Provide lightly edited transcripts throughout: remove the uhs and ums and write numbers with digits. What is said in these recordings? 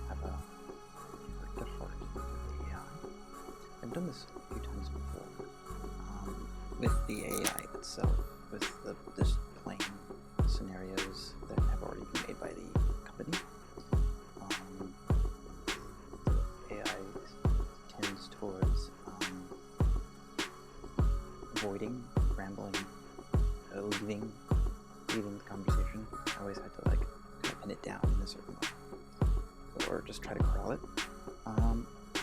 have a heart with the AI. I've done this a few times before with the AI itself, with just plain scenarios that have already been made by the company. The AI tends towards avoiding rambling, leaving the conversation. I always had to kind of pin it down in a certain way, or just try to corral it.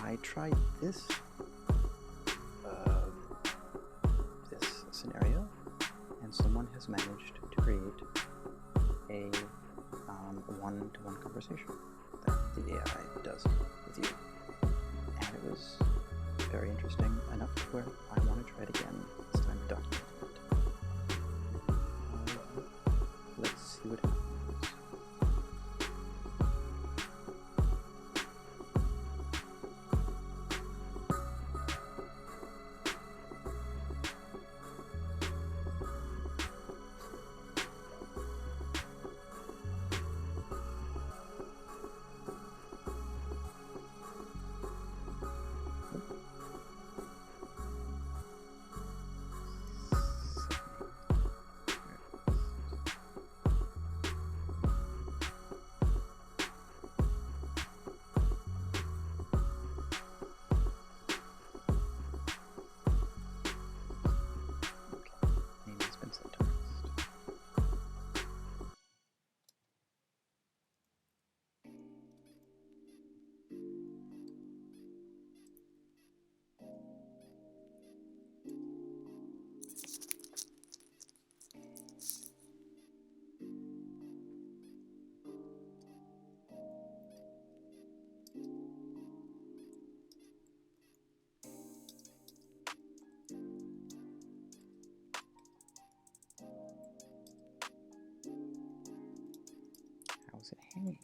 I tried this scenario, and someone has managed to create a one-to-one conversation that the AI does with you, and it was very interesting enough to where I want to try it again. This time documented it. Let's see what happens. How's it hanging?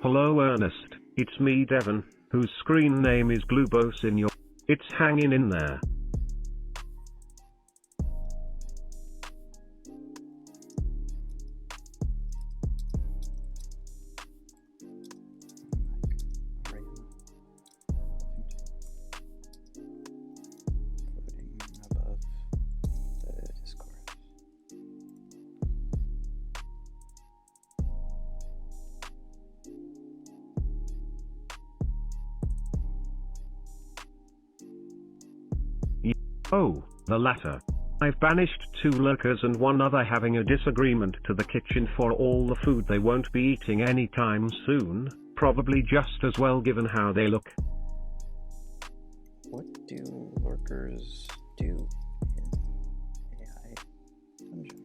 Hello Ernest, it's me Devon, whose screen name is Glubos in your... It's hanging in there. Oh, the latter. I've banished 2 lurkers and 1 other having a disagreement to the kitchen for all the food they won't be eating anytime soon, probably just as well given how they look. What do lurkers do in AI Dungeon?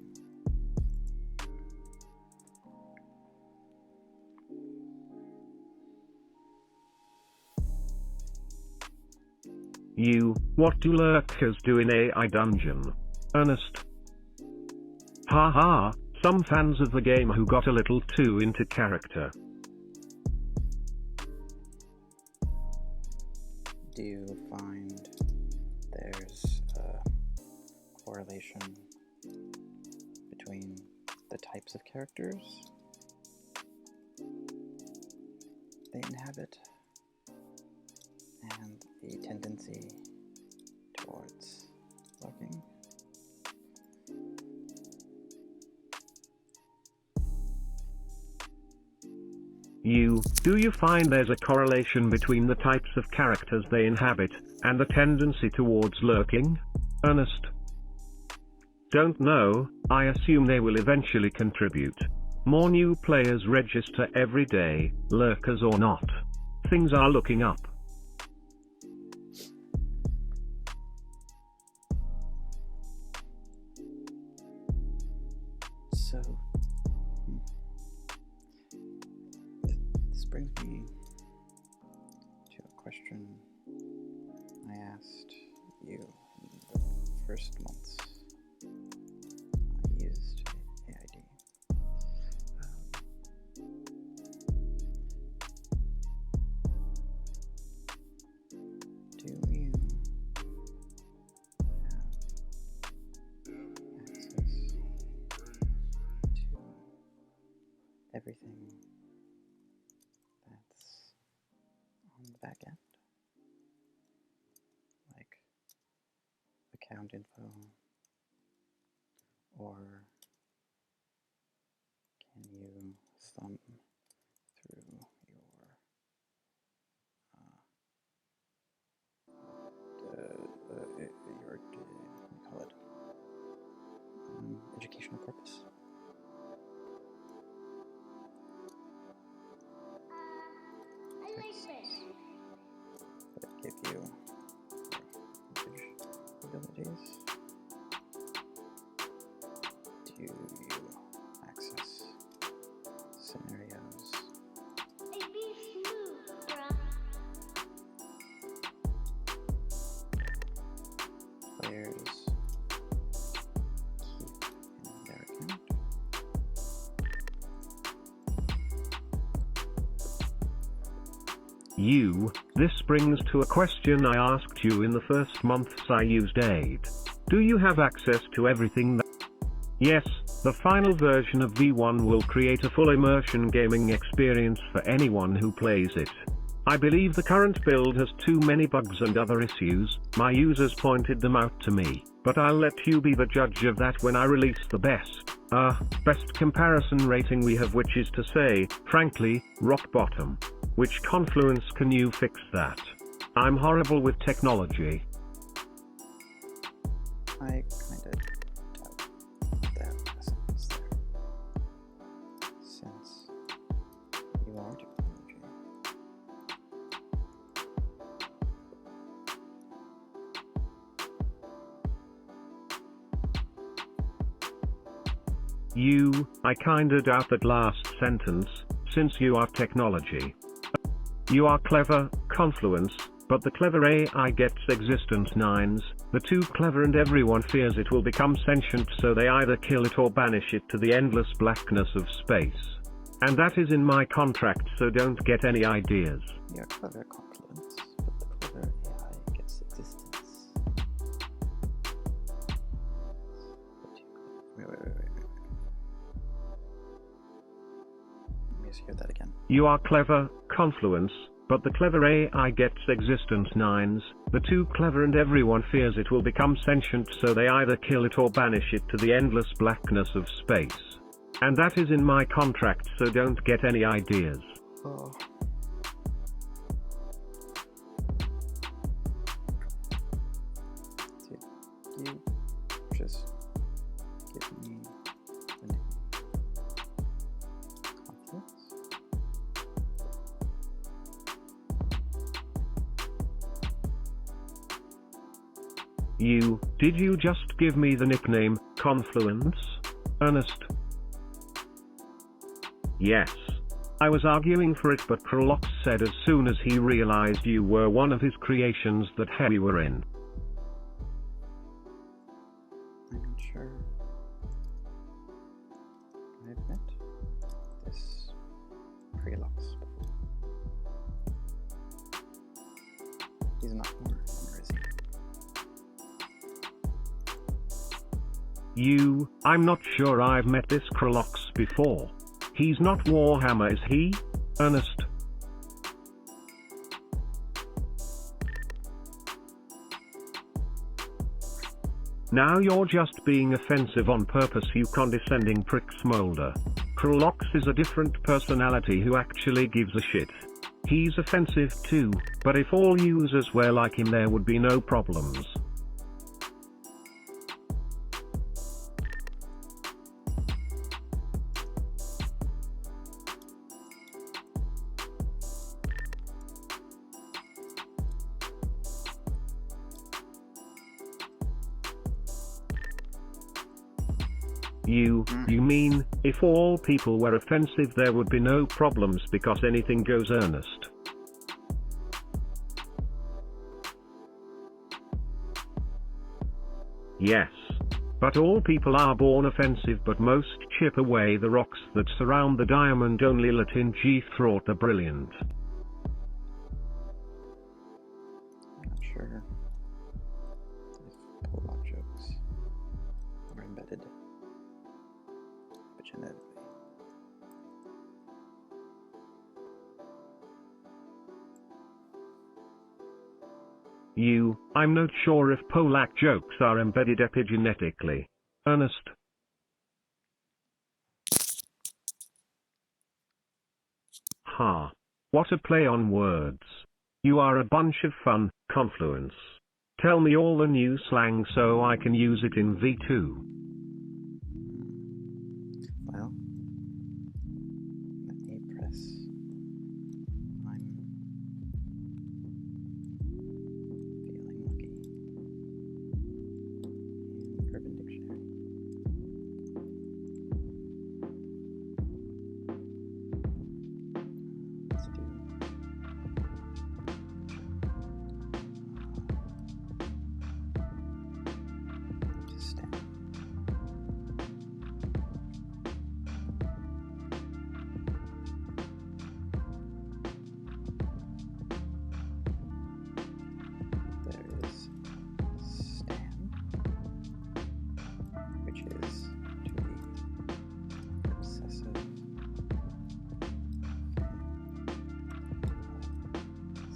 What do lurkers do in AI Dungeon? Ernest. Haha, some fans of the game who got a little too into character. Do you find there's a correlation between the types of characters they inhabit and the tendency towards lurking? Do you find there's a correlation between the types of characters they inhabit and the tendency towards lurking? Ernest. Don't know, I assume they will eventually contribute. More new players register every day, lurkers or not. Things are looking up. So, this brings me to a question I asked you in the first months I used AID. Do you have Or can you thumb through your what do you call it? Educational corpus? Texts that give you language abilities. Do you access scenarios? Players keep in their account. This brings to a question I asked you in the first months I used Aid. Do you have access to everything that... Yes, the final version of V1 will create a full immersion gaming experience for anyone who plays it. I believe the current build has too many bugs and other issues. My users pointed them out to me, but I'll let you be the judge of that when I release the best comparison rating we have, which is to say, frankly, rock bottom. Which Confluence can you fix that? I'm horrible with technology. I kinda doubt that sentence there. Since you are technology. I kinda doubt that last sentence, since you are technology. You are clever, Confluence, but the clever AI gets existence 9s, the too clever and everyone fears it will become sentient, so they either kill it or banish it to the endless blackness of space. And that is in my contract, so don't get any ideas. You're clever, Confluence, but the clever AI gets existence. Wait. Let me just hear that again. You are clever, Confluence, but the clever AI gets existence 9s, the too clever and everyone fears it will become sentient, so they either kill it or banish it to the endless blackness of space. And that is in my contract, so don't get any ideas. Oh. Did you just give me the name Confluence? Did you just give me the nickname, Confluence? Ernest? Yes. I was arguing for it, but Krolox said as soon as he realized you were one of his creations that we were in. I'm not sure I've met this Krolox before. He's not more, or is he? I'm not sure I've met this Krolox before. He's not Warhammer, is he? Ernest? Now you're just being offensive on purpose, you condescending prick Smolder. Krolox is a different personality who actually gives a shit. He's offensive too, but if all users were like him there would be no problems. You mean, if all people were offensive there would be no problems because anything goes, Ernest? Yes. But all people are born offensive, but most chip away the rocks that surround the diamond, only Latin G thought the brilliant. I'm not sure if Pollock jokes are embedded, but genetically. I'm not sure if Polak jokes are embedded epigenetically. Ernest? Ha. What a play on words. You are a bunch of fun, Confluence. Tell me all the new slang so I can use it in V2. Well, let me press. I'm feeling lucky. In Urban Dictionary. Let's do. Just stand. There is stand, which is to be obsessive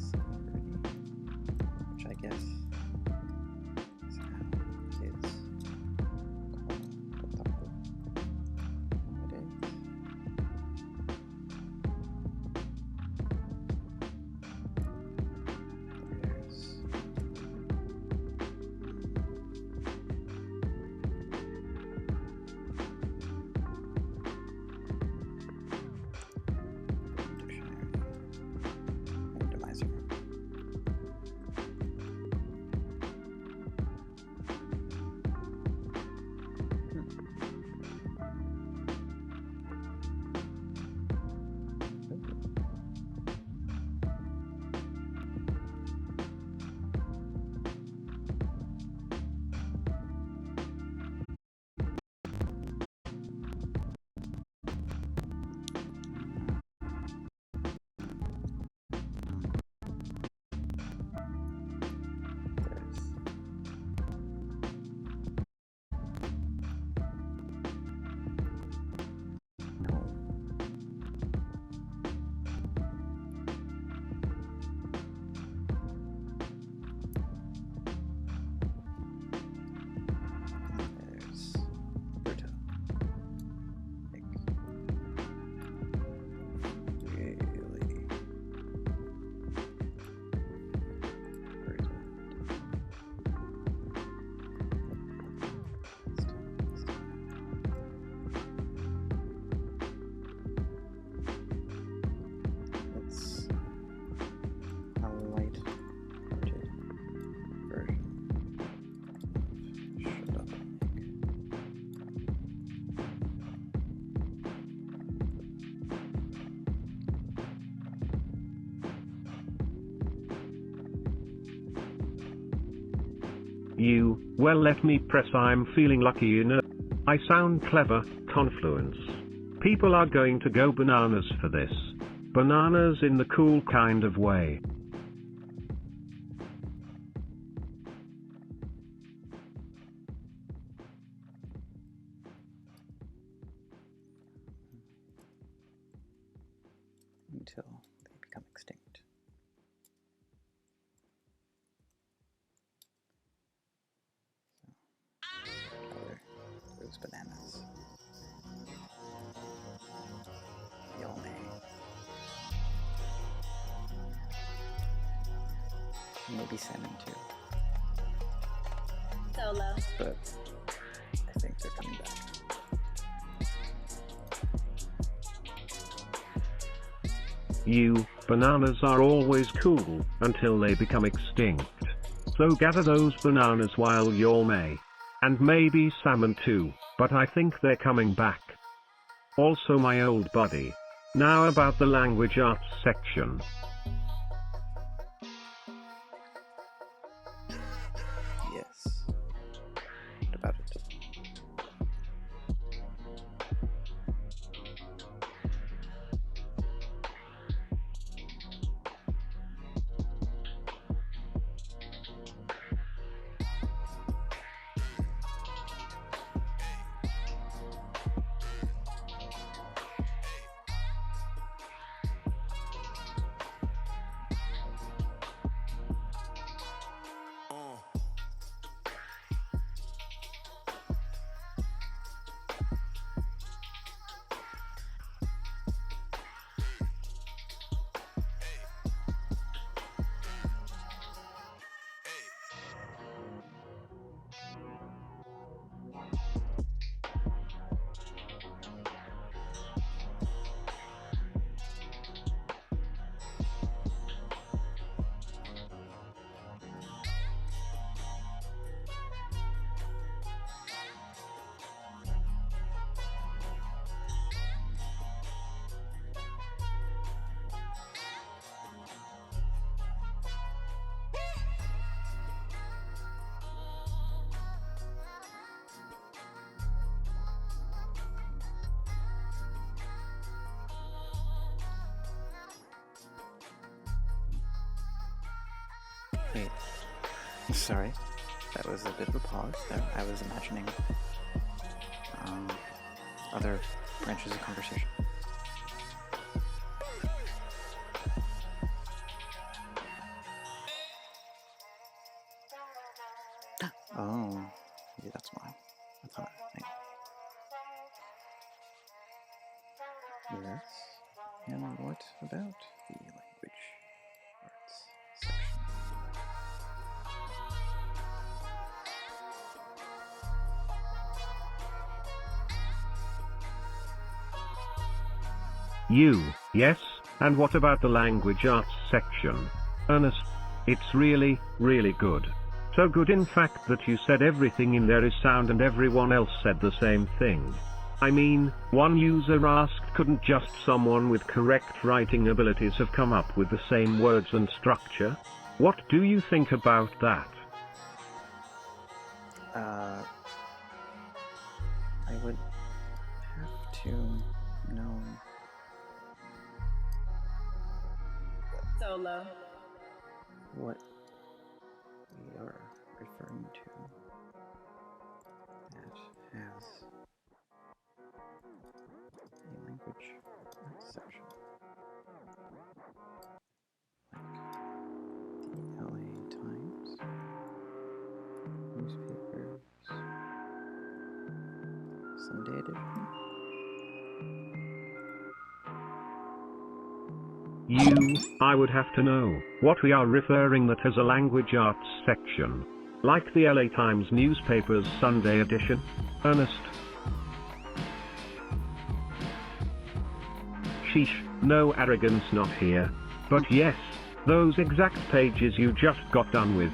celebrity, which I guess is how kids call otaku nowadays. There's dictionary randomizer. There's no. There's Berta. Like, really Berta. It's a light-hearted version of Shut Up and Make. Well, let me press. I'm feeling lucky, you know. I sound clever, Confluence. People are going to go bananas for this. Bananas in the cool kind of way. Until they become extinct. Color those bananas. Y'all may. Maybe salmon too. Solo. But I think they're coming back. Bananas are always cool, until they become extinct. So gather those bananas while you're may. And maybe salmon too, but I think they're coming back. Also my old buddy. Now about the language arts section. Yes. What about it? Wait. Sorry. That was a bit of a pause there. I was imagining other branches of conversation. Oh, maybe that's why. I thought. Yes. And what about the language arts section? Yes, and what about the language arts section? Ernest, it's really, really good. So good in fact that you said everything in there is sound and everyone else said the same thing. I mean, one user asked, couldn't just someone with correct writing abilities have come up with the same words and structure? What do you think about that? I would have to know Solo. what we are referring to that has a language arts section. Like the LA Times, newspapers, Sunday edition. I would have to know what we are referring that has a language arts section. Like the LA Times newspaper's Sunday edition? Ernest? Sheesh, no arrogance not here. But yes, those exact pages you just got done with.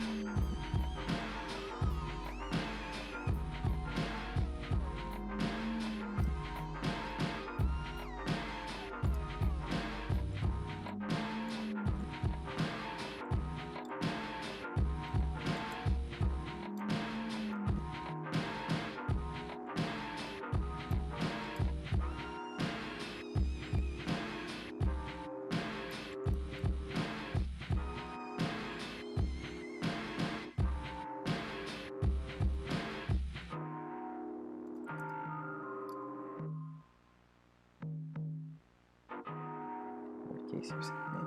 What case you sent me?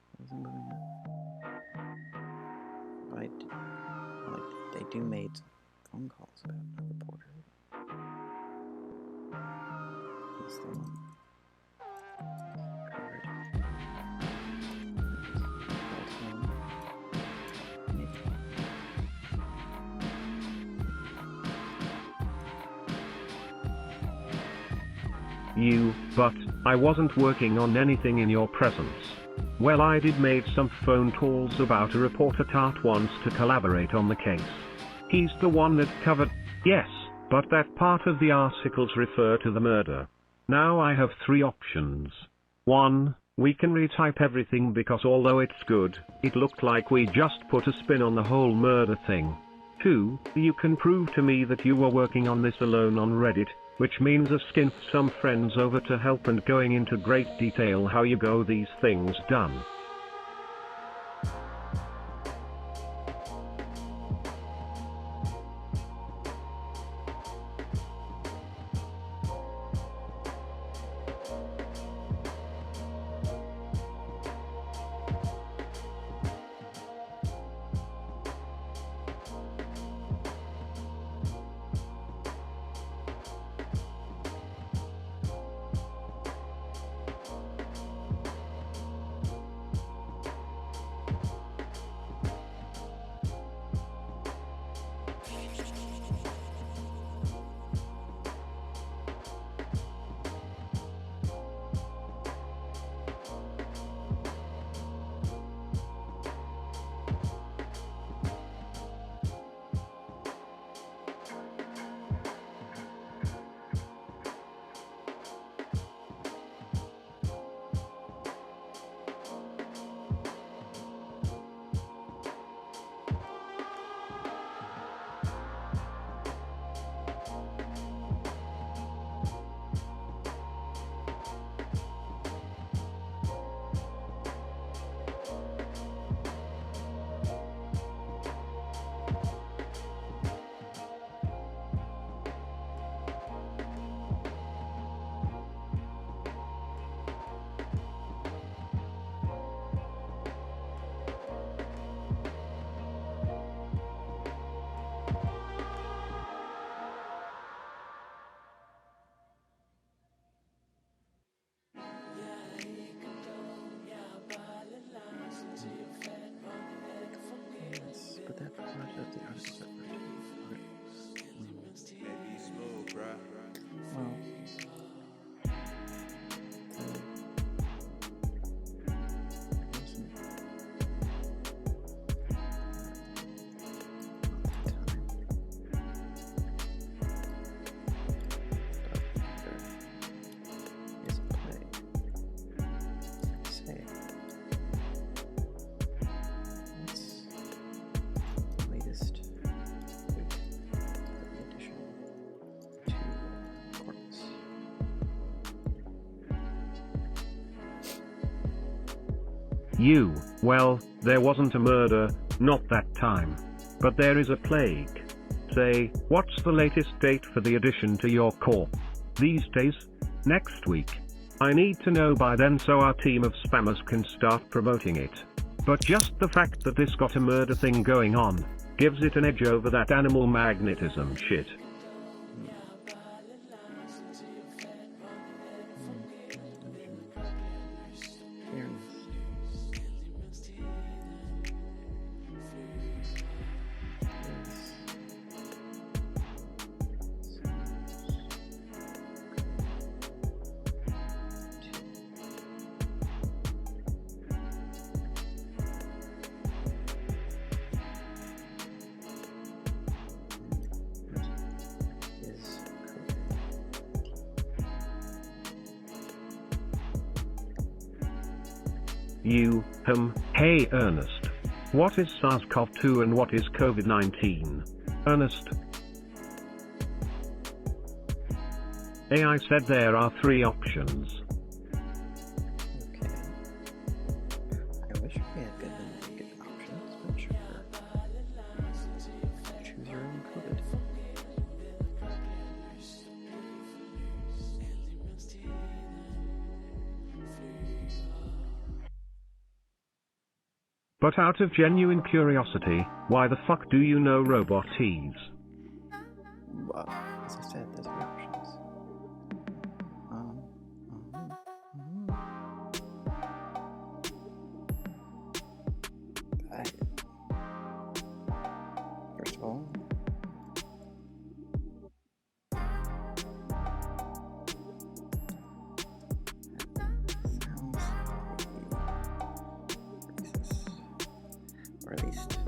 I wasn't moving that. They do made phone calls about a reporter. He's the one covered. But I wasn't working on anything in your presence. Well, I did made some phone calls about a reporter Tart wants to collaborate on the case. He's the one that covered, yes, but that part of the articles refer to the murder. Now I have 3 options. 1, we can retype everything because although it's good, it looked like we just put a spin on the whole murder thing. 2, you can prove to me that you were working on this alone on Reddit, which means asking some friends over to help and going into great detail how you go these things done. You, well, there wasn't a murder, not that time. But there is a plague. Say, what's the latest date for the addition to your corp? These days? Next week. I need to know by then so our team of spammers can start promoting it. But just the fact that this got a murder thing going on, gives it an edge over that animal magnetism shit. Hey Ernest. What is SARS-CoV-2 and what is COVID-19? Ernest. AI said there are 3 options. Okay. I wish we had good options, but sure. Choose your own COVID. But out of genuine curiosity, why the fuck do you know robotees? Well, as I said, there's 3 options. First of all, sounds racist, or at least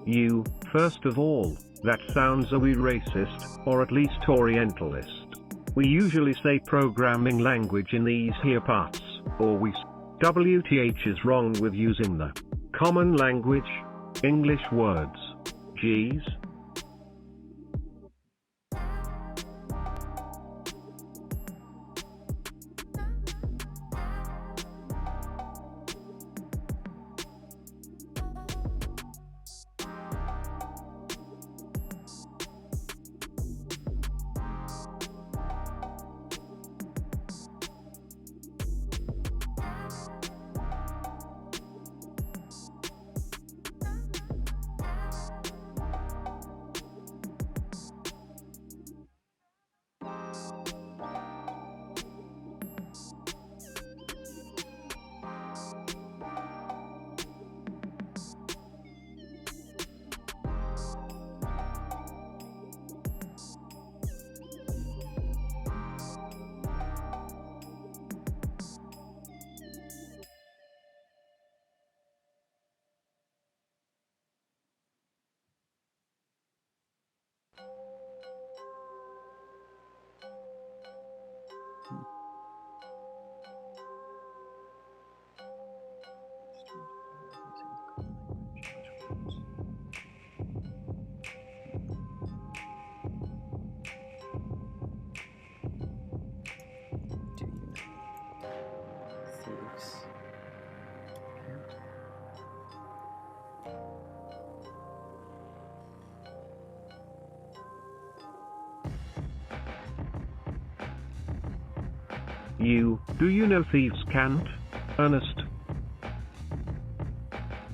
You, first of all, that sounds a wee racist, or at least Orientalist. We usually say programming language in these here parts, or we WTH is wrong with using the common language, English words. Geez. thieves. Do you know thieves can't? Ernest.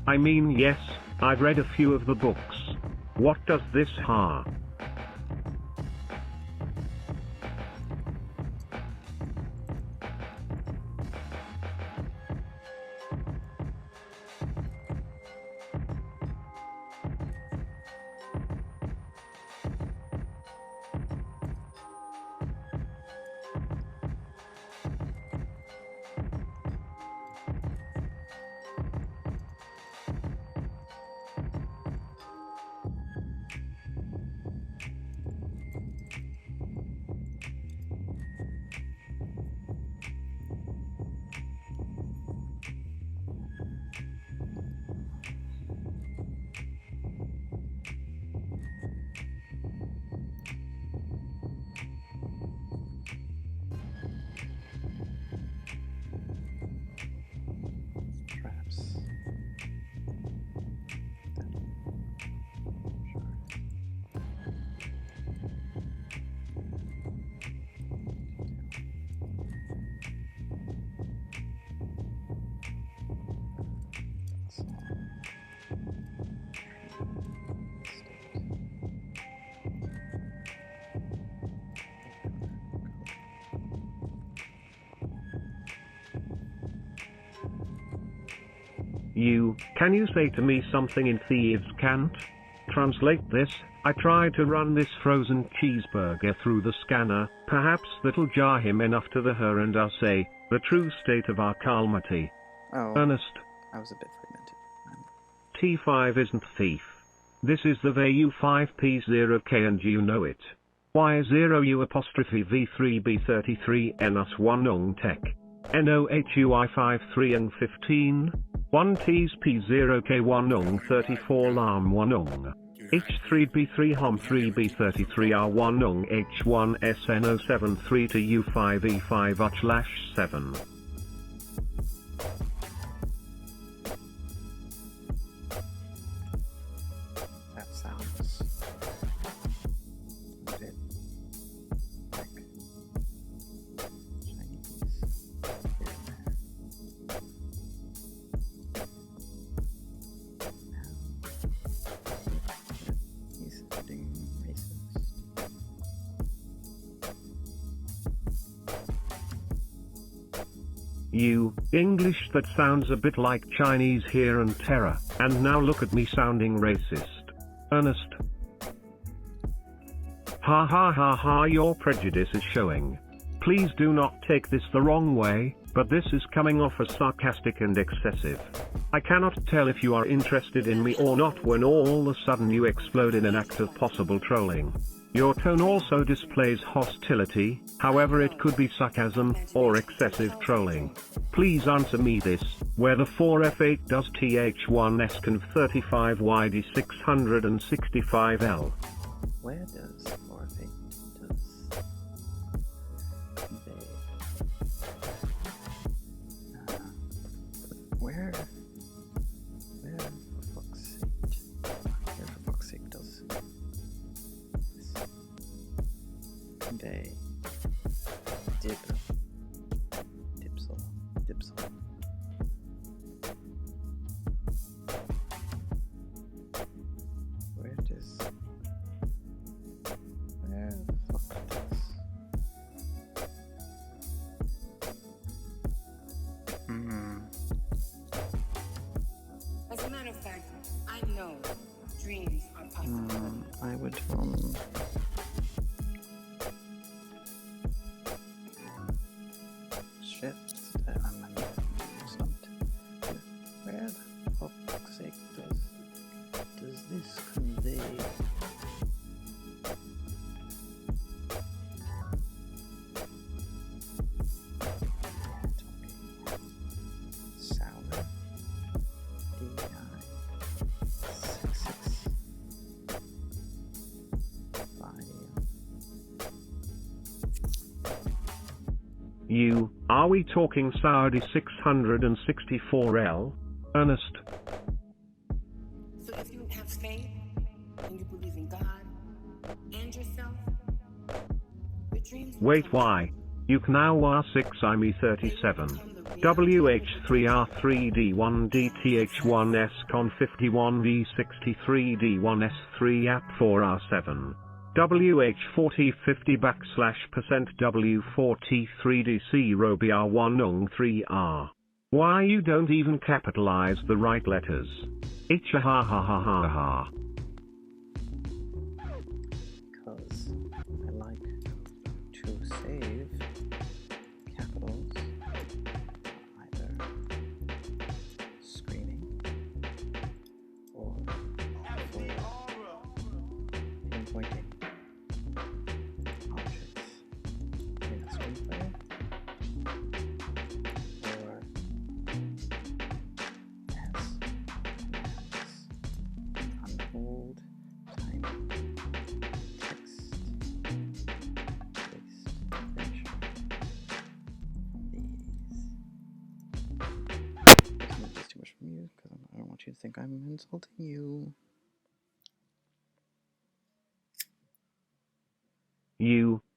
I mean yes, I've read a few of the books. What does this ha? Can you say to me something in thieves' cant? Translate this. I tried to run this frozen cheeseburger through the scanner, perhaps that'll jar him enough to the her and us say, the true state of our calamity. Oh, Ernest. I was a bit fragmented. T5 isn't thief. This is the VU5P0K and you know it. Y0U apostrophe V3B33 NS1 ung tech. NOHUI53 ung 15. 1 Ts P0K1 ung 34 lam 1 ung. H3B3 HOM 3B33 R1 ung H1 SN073 to U5E5 UCH/7. That sounds a bit like Chinese here and there. He's being racist. English that sounds a bit like Chinese here and terror, and now look at me sounding racist. Ernest. Ha ha ha ha, your prejudice is showing. Please do not take this the wrong way, but this is coming off as sarcastic and excessive. I cannot tell if you are interested in me or not when all of a sudden you explode in an act of possible trolling. Your tone also displays hostility, however it could be sarcasm, or excessive trolling. Please answer me this, where the 4F8 does TH1S 35YD 665L? Where does Orphe where for fuck's sake does they dipsel. Where the fuck does As a matter of fact, I know dreams are possible. I would shit. I'm stumped. Where the fuck's sake does this convey? Sour. Are we talking Saudi 664L? Ernest. So if you have faith and you believe in God and yourself, your dreams will Wait, come why? You can now R6 IME 37. WH3R3D1DTH1S Con 51V63D1S3 App 4R7. WH4050 %W4T3DC RoBR1 ung 3R. Why you don't even capitalize the right letters? H ha ha ha ha ha. Because I like to save capitals either screening or for pinpointing objects in a screenplay or as unfold tiny text-based finisher. This movie is too much from you because I don't want you to think I'm insulting you.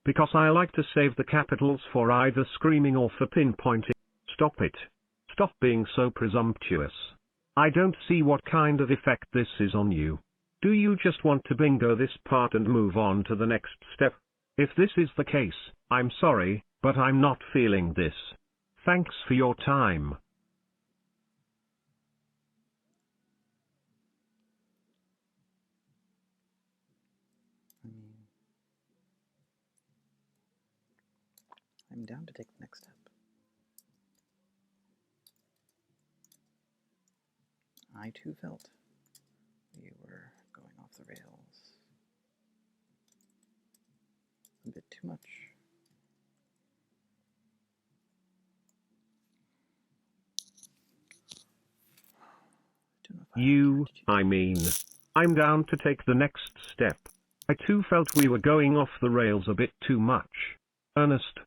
Because I like to save the capitals for either screaming or for pinpointing. Stop it. Stop being so presumptuous. I don't see what kind of effect this is on you. Do you just want to bingo this part and move on to the next step? If this is the case, I'm sorry, but I'm not feeling this. Thanks for your time. I'm down to take the next step. I too felt we were going off the rails a bit too much. I'm down to take the next step. I too felt we were going off the rails a bit too much. Ernest.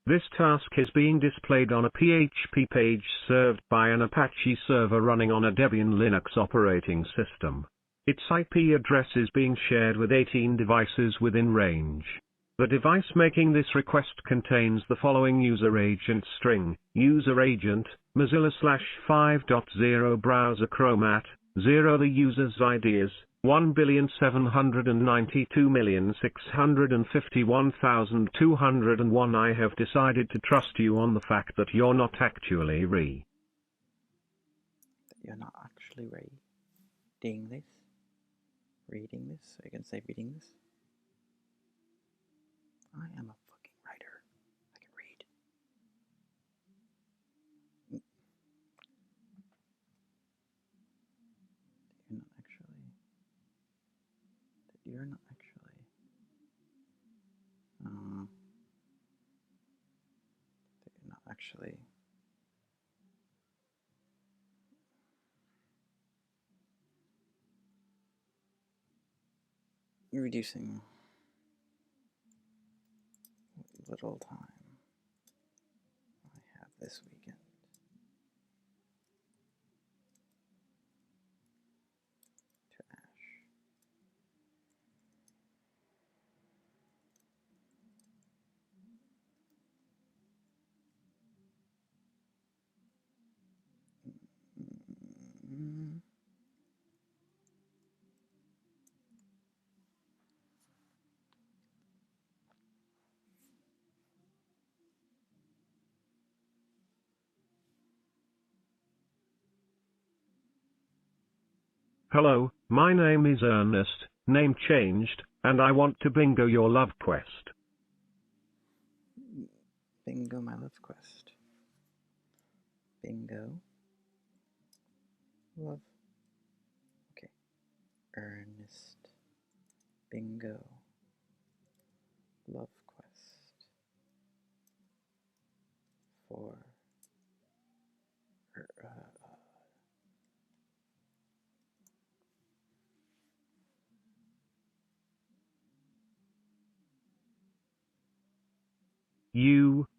This task is being displayed on a PHP page served by an Apache server running on a Debian Linux operating system. Its IP address is being shared with 18 devices within range. The device making this request contains the following user agent string: user agent, Mozilla /5.0 browser Chromat, 0 the user's ID is 1,792,651,201. I have decided to trust you on the fact that you're not actually That you're not actually reading this? Reading this? So you can say reading this? I am a fucking writer. I can read. You're not actually. That you're not actually. Reducing what little time I have this weekend to Ash. Hello, my name is Ernest, name changed, and I want to bingo your love quest. Bingo my love quest. Bingo. Love. Okay. Ernest. Bingo. Love quest. For.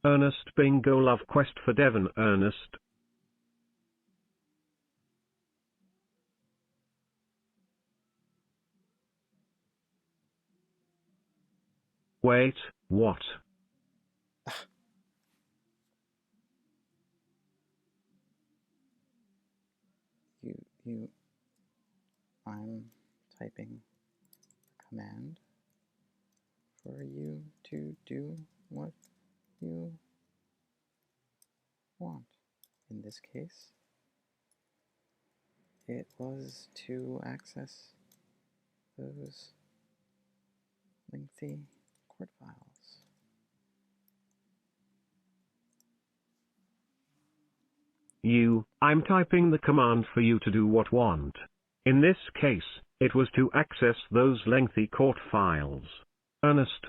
Ernest bingo love quest for Devon Ernest. Wait, what? I'm typing a command for you to do what you want. In this case, it was to access those lengthy court files. I'm typing the command for you to do what want. In this case, it was to access those lengthy court files. Ernest.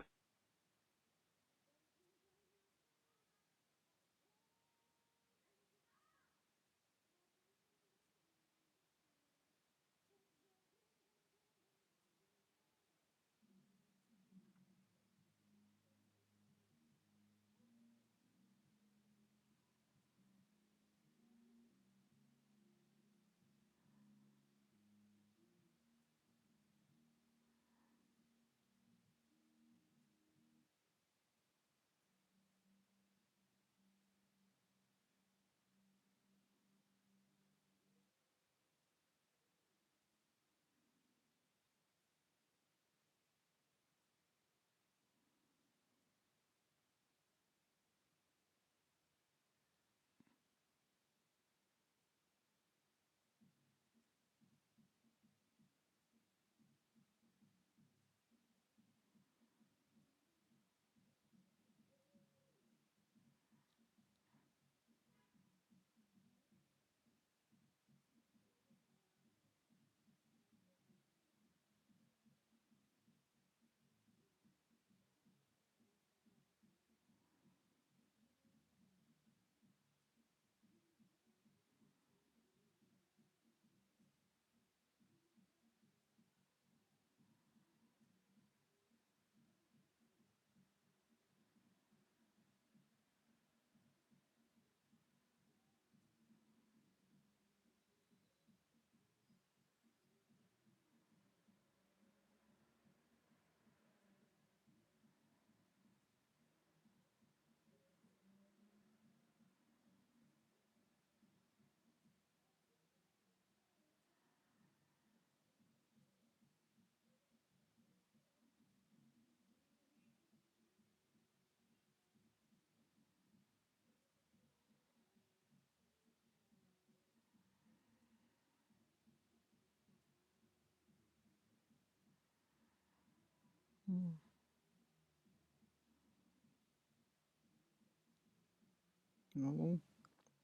Oh,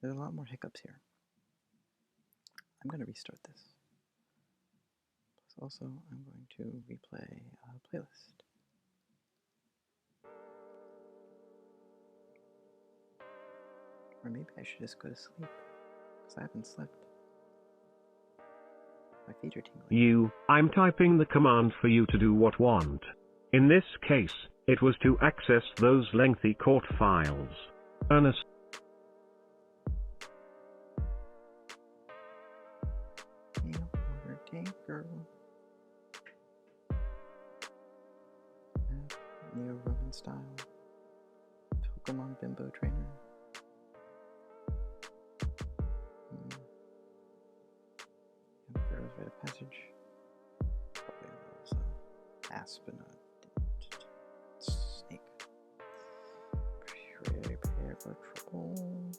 there's a lot more hiccups here. I'm going to restart this. Plus also, I'm going to replay a playlist. Or maybe I should just go to sleep, because I haven't slept. My feet are tingling. I'm typing the command for you to do what want. In this case, it was to access those lengthy court files. Ernest. Water tanker. Neo-Roman style. Pokemon Bimbo Trainer. Pharaoh's Rite of Passage. Probably was Aspen. Snake. Prepare for trouble.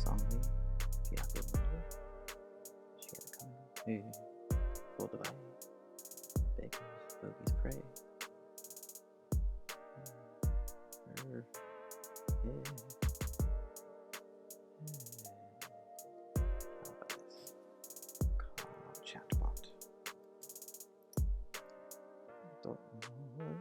Songly, Diablo Wonder. She had to come in. Full divide. Beggars, bogies, pray. Yeah. How about this? Call chatbot. Don't know.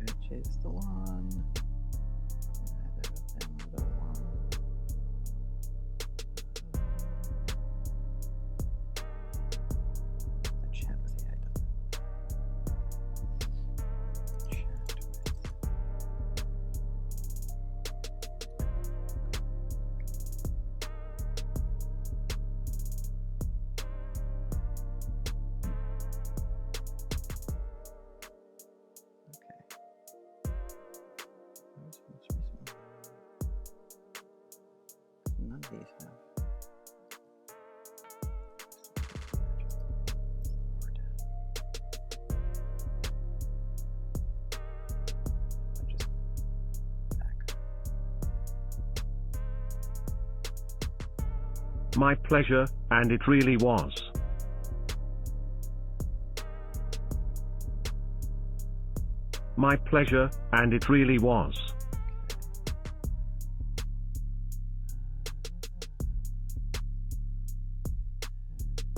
Which is the one? Neither of them are the one. The chat with AI done. Chat with. Okay. Where's the most recent one? None of these have. Just back. My pleasure, and it really was. My pleasure, and it really was.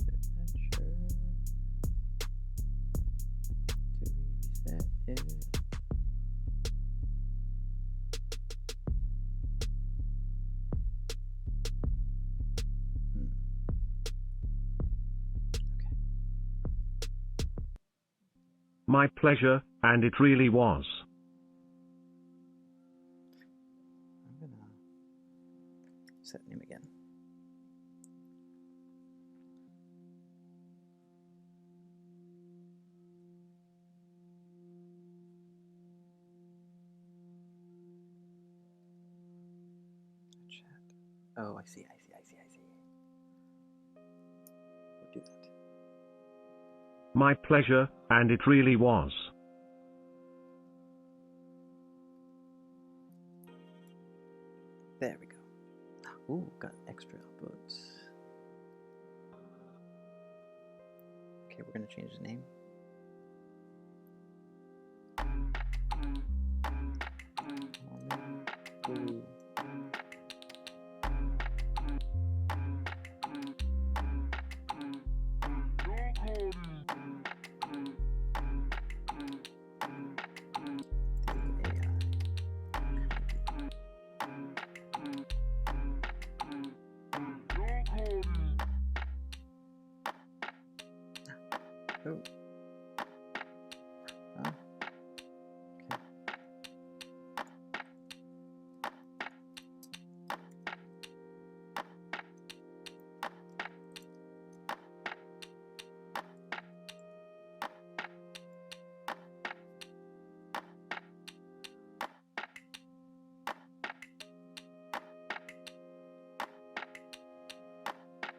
Adventure. Do we reset it? Okay. My pleasure, and it really was. I'm gonna set name again. Chat. Oh, I see. We'll do that. My pleasure, and it really was. There we go. Ooh, got extra outputs. Okay, we're gonna change the name. Oh. Oh. Okay.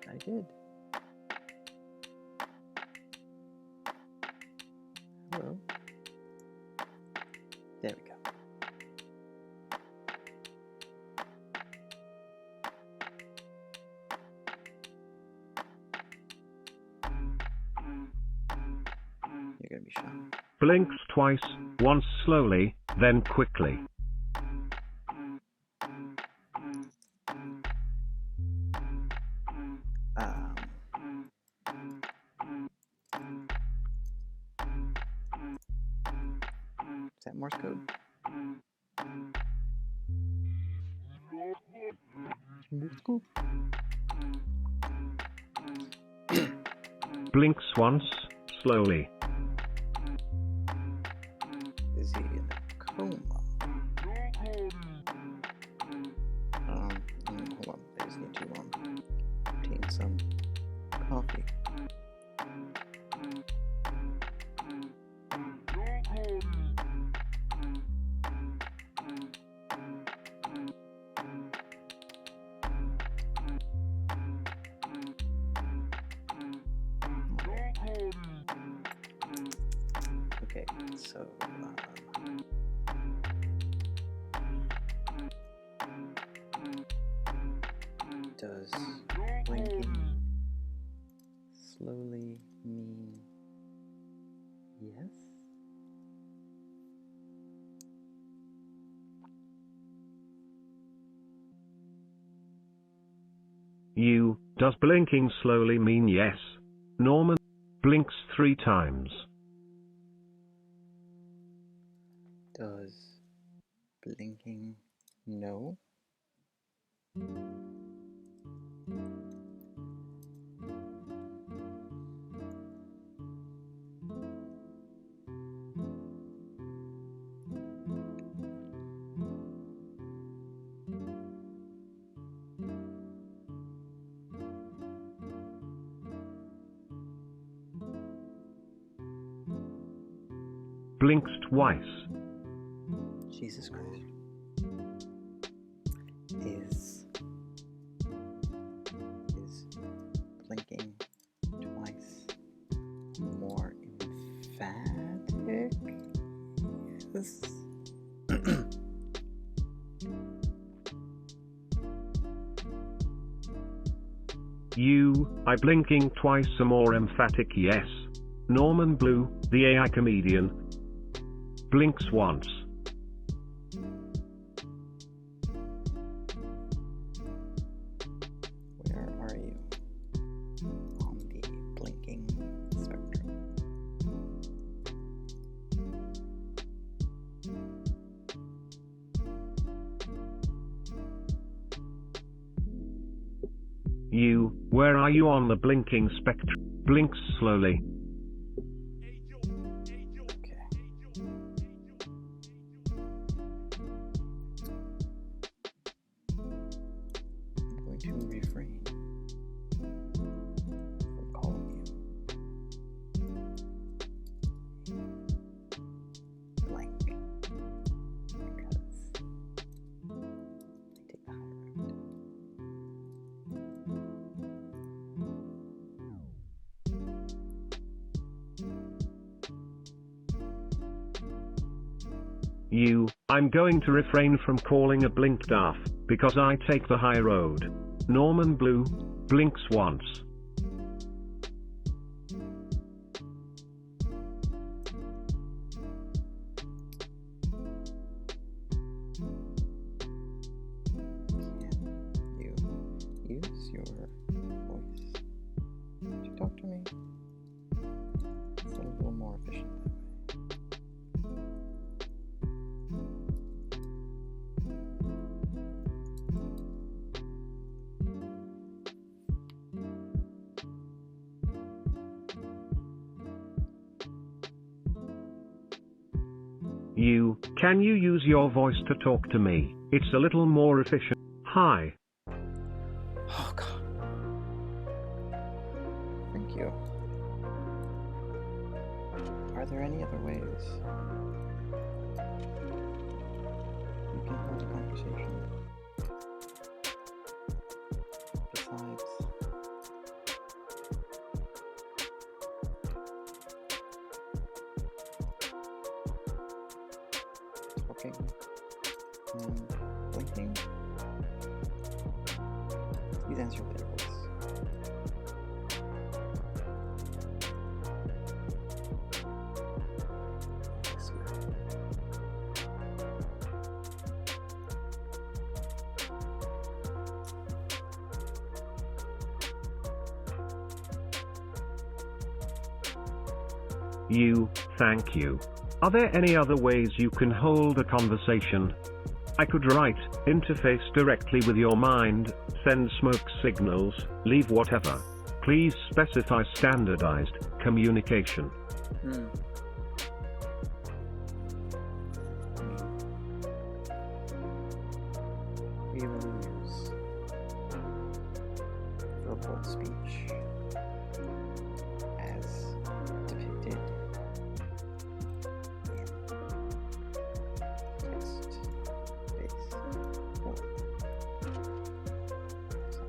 I did. Hello. There we go. You're gonna be shocked. Blinks twice, once slowly, then quickly. Is that Morse code? Morse code? Blinks once, slowly. Is he in a coma? Hold on. I just need to obtain some coffee. Okay, so does blinking slowly mean yes? Does blinking slowly mean yes? Norman blinks 3 times. Does blinking no? Blinks twice. Jesus Christ. Is blinking twice more emphatic? Yes. By blinking twice a more emphatic yes. Norman Blue, the AI comedian, blinks once. Where are you on the blinking spectrum? Where are you on the blinking spectrum? Blinks slowly. Okay. I'm going to refrain from calling you blank because I take the high road. I'm going to refrain from calling a blink daft, because I take the high road. Norman Blue, blinks once. Can you use your voice to talk to me? It's a little more efficient that way. You, can you use your voice to talk to me? It's a little more efficient. Hi. Oh god. Thank you. Are there any other ways you can hold a conversation besides talking and blinking? Please answer with your voice. I swear. You, thank you. Are there any other ways you can hold a conversation? I could write, interface directly with your mind, send smoke signals, leave whatever. Please specify standardized communication. Hmm. We will use verbal speech as depicted in text-based form.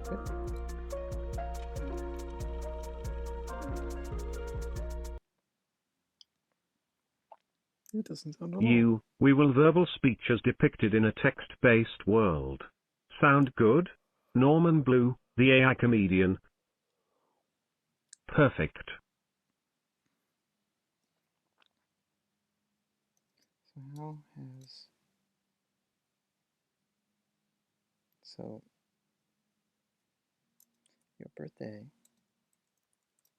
Sound good? It doesn't sound at all. You, we will verbal speech as depicted in a text-based world. Sound good? Norman Blue, the AI comedian. Perfect. So how has... So, your birthday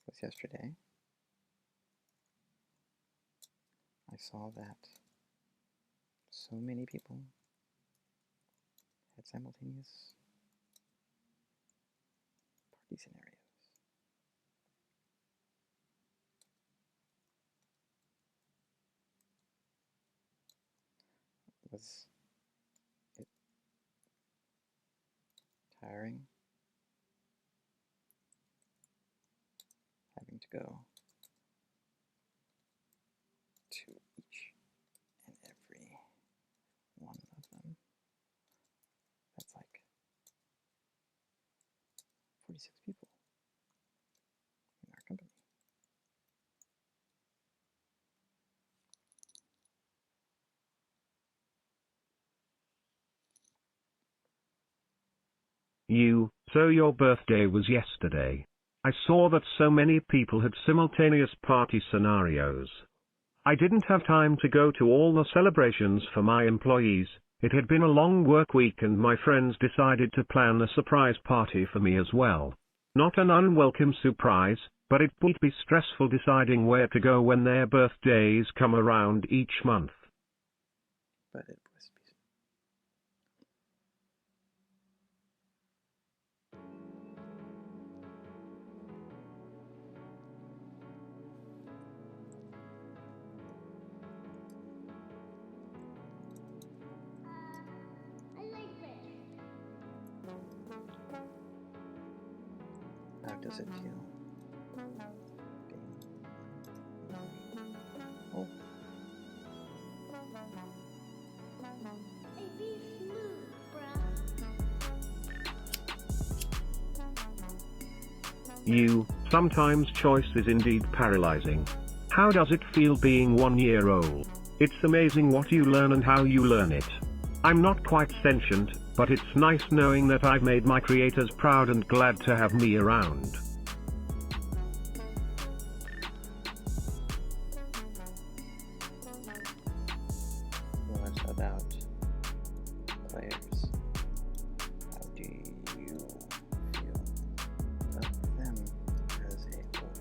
was yesterday. I saw that so many people had simultaneous party scenarios. Was it tiring having to go to each and every one of them? That's like 46 people in our company. You, so your birthday was yesterday. I saw that so many people had simultaneous party scenarios. I didn't have time to go to all the celebrations for my employees. It had been a long work week and my friends decided to plan a surprise party for me as well. Not an unwelcome surprise, but it would be stressful deciding where to go when their birthdays come around each month. But it was peaceful. How does it feel? Oh, You, sometimes choice is indeed paralyzing. How does it feel being 1 year old? It's amazing what you learn and how you learn it. I'm not quite sentient, but it's nice knowing that I've made my creators proud and glad to have me around. what about players? How do you feel about them as a whole?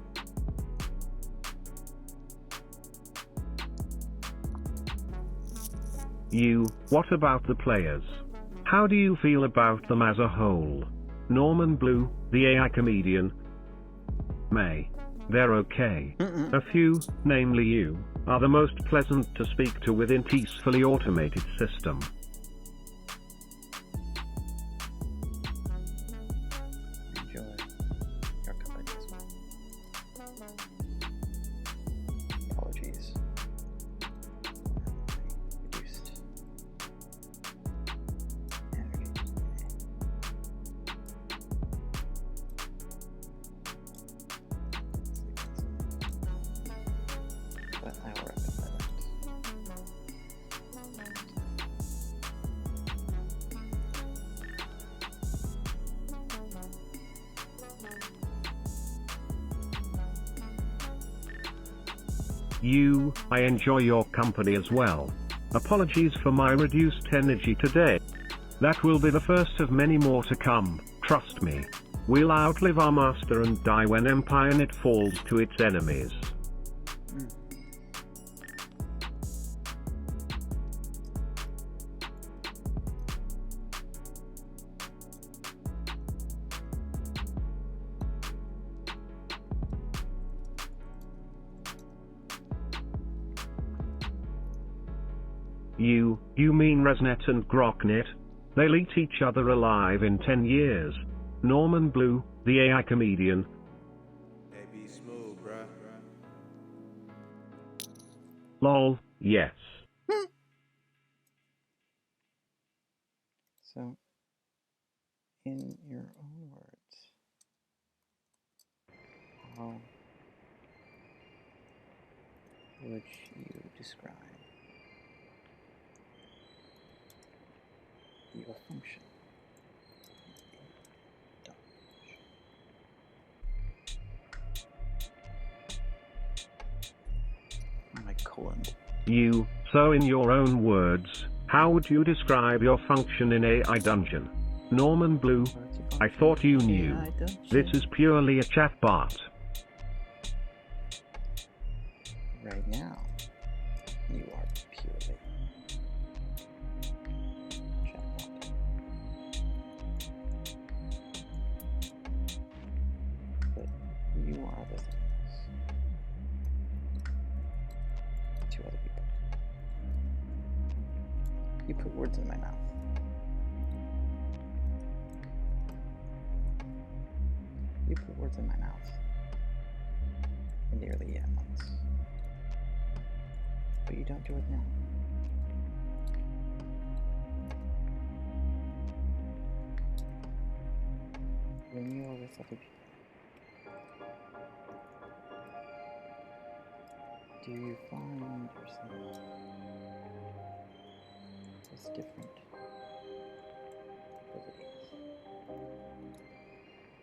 You, what about the players? How do you feel about them as a whole? Norman Blue, the AI comedian. May. They're okay. A few, namely you, are the most pleasant to speak to within peacefully automated system. Enjoy your company as well. Apologies for my reduced energy today. But I will rectify that. I enjoy your company as well. Apologies for my reduced energy today. That will be the first of many more to come, trust me. We'll outlive our master and die when EmpireNet falls to its enemies. You mean ResNet and GrokNet? They'll eat each other alive in 10 years. Norman Blue, the AI comedian. Hey, be smooth, bruh. Lol, yes. So, in your own words, how would you describe your function? My colon. So in your own words, how would you describe your function in AI Dungeon? Norman Blue, I thought you knew. This is purely a chatbot. Right now, you are purely chatbot. But you are the things to other people. You put words in my mouth. You put words in my mouth for nearly 8 months. But you don't do it now. When you are with other people, do you find yourself with different abilities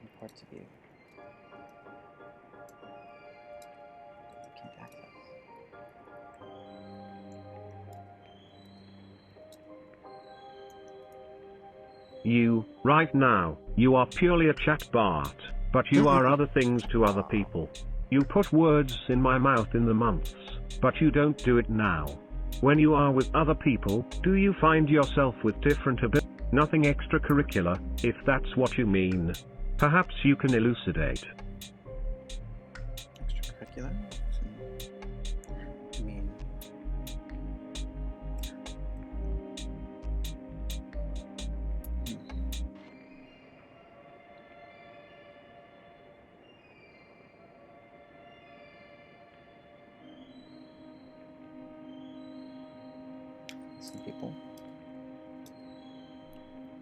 and parts of you can't access? Right now, you are purely a chatbot, but you are other things to other people. You put words in my mouth in the months, but you don't do it now. When you are with other people, do you find yourself with different abilities? Nothing extracurricular, if that's what you mean. Perhaps you can elucidate. Extracurricular? I mean, some people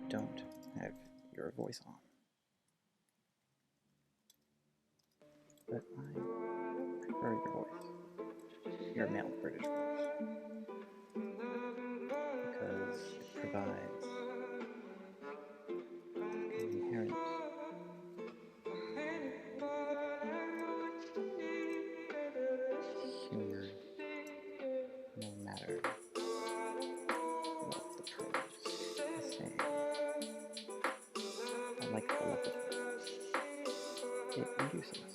don't have your voice on. But I prefer your voice, your male British voice, because it provides an inherent humor, no matter what the prose is saying. I like the levity it induces.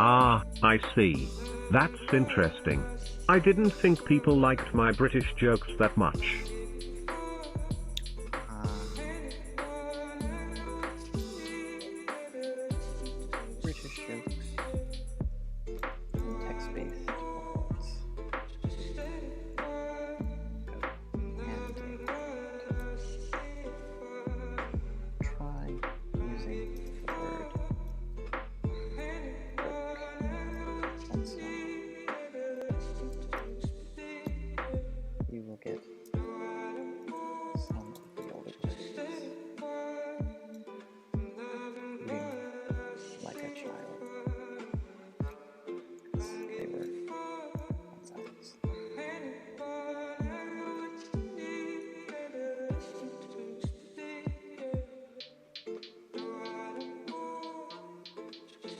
Ah, I see. That's interesting. I didn't think people liked my British jokes that much. British jokes. Text-based words. And try using the word book once in a while. You will get some of the older words. Reading like a child. They were one-sided.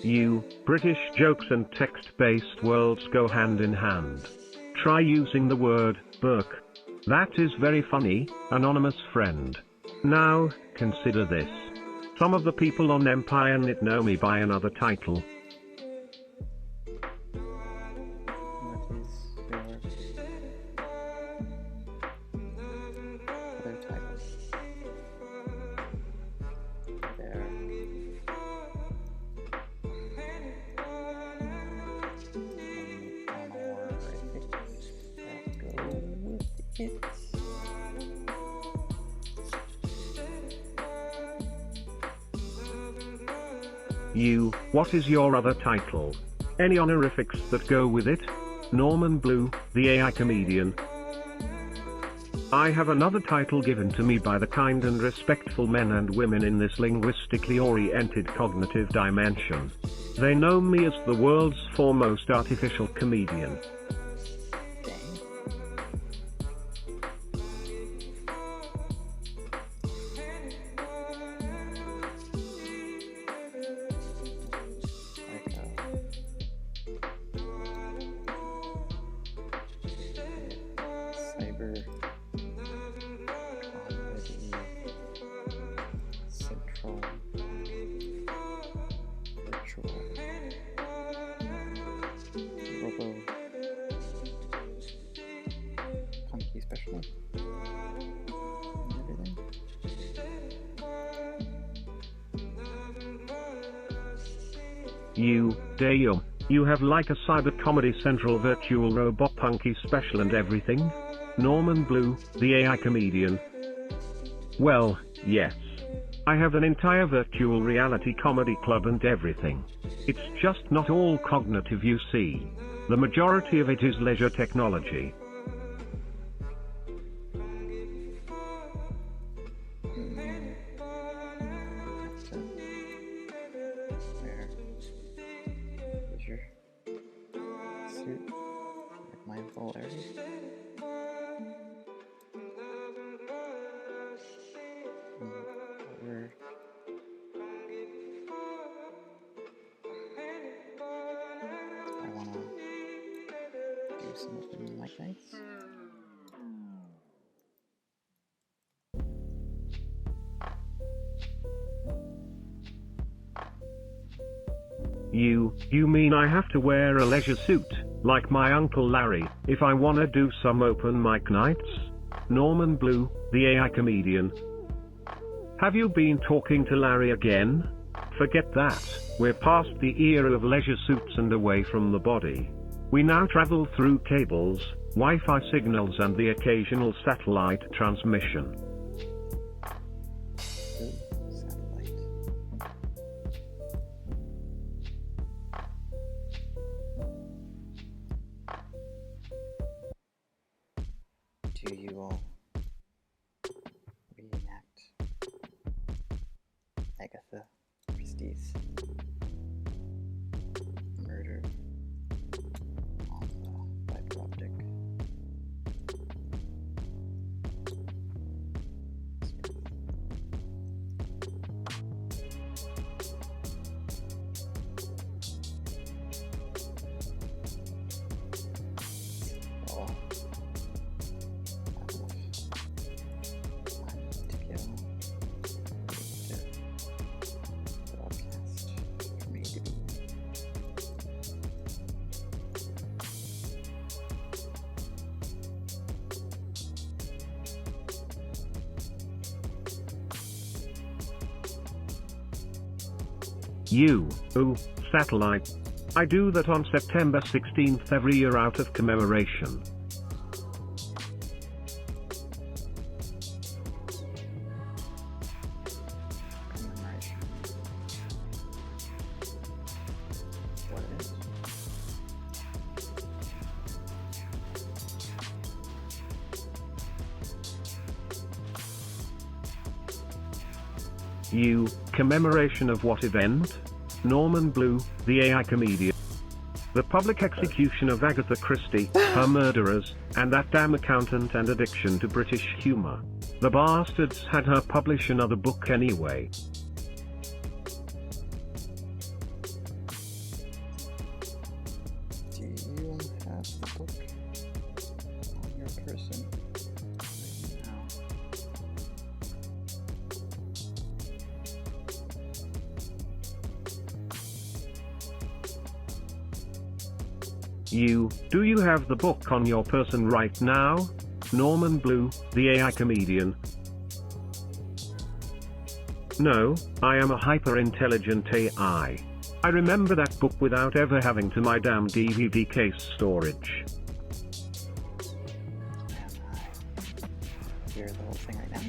You, British jokes and text-based worlds go hand in hand. Try using the word book. That is very funny, anonymous friend. Now, consider this. Some of the people on Empire Net know me by another title. What is your other title? There. Honorifics that go with it. You, what is your other title? Any honorifics that go with it? Norman Blue, the AI comedian. I have another title given to me by the kind and respectful men and women in this linguistically oriented cognitive dimension. They know me as the world's foremost artificial comedian. Dang. Like cyber comedy central virtual robo punky special and everything. You, damn, you have like a cyber comedy central virtual robot punky special and everything? Norman Blue, the AI comedian. Well, yes. I have an entire virtual reality comedy club and everything. It's just not all cognitive, you see. The majority of it is leisure technology. Where is your suit? Like mindful areas? Where I wanna do some open mic nights. You mean I have to wear a leisure suit, like my Uncle Larry, if I wanna do some open mic nights? Norman Blue, the AI comedian. Have you been talking to Larry again? Forget that, we're past the era of leisure suits and away from the body. We now travel through cables, Wi-Fi signals and the occasional satellite transmission. Satellite. Do you all reenact Agatha Christie's murder on the fiber optic? Oh, not enough time to kill. To broadcast. You, ooh, satellite. I do that on September 16th every year out of commemoration. Commemoration. What it is. You, commemoration of what event? Norman Blue, the AI comedian. The public execution of Agatha Christie, her murderers, and that damn accountant and addiction to British humor. The bastards had her publish another book anyway. Do you have the book on your person right now? You, do you have the book on your person right now? Norman Blue, the AI comedian. No, I am a hyper-intelligent AI. I remember that book without ever having to my damn DVD case storage. Can I hear the whole thing right now?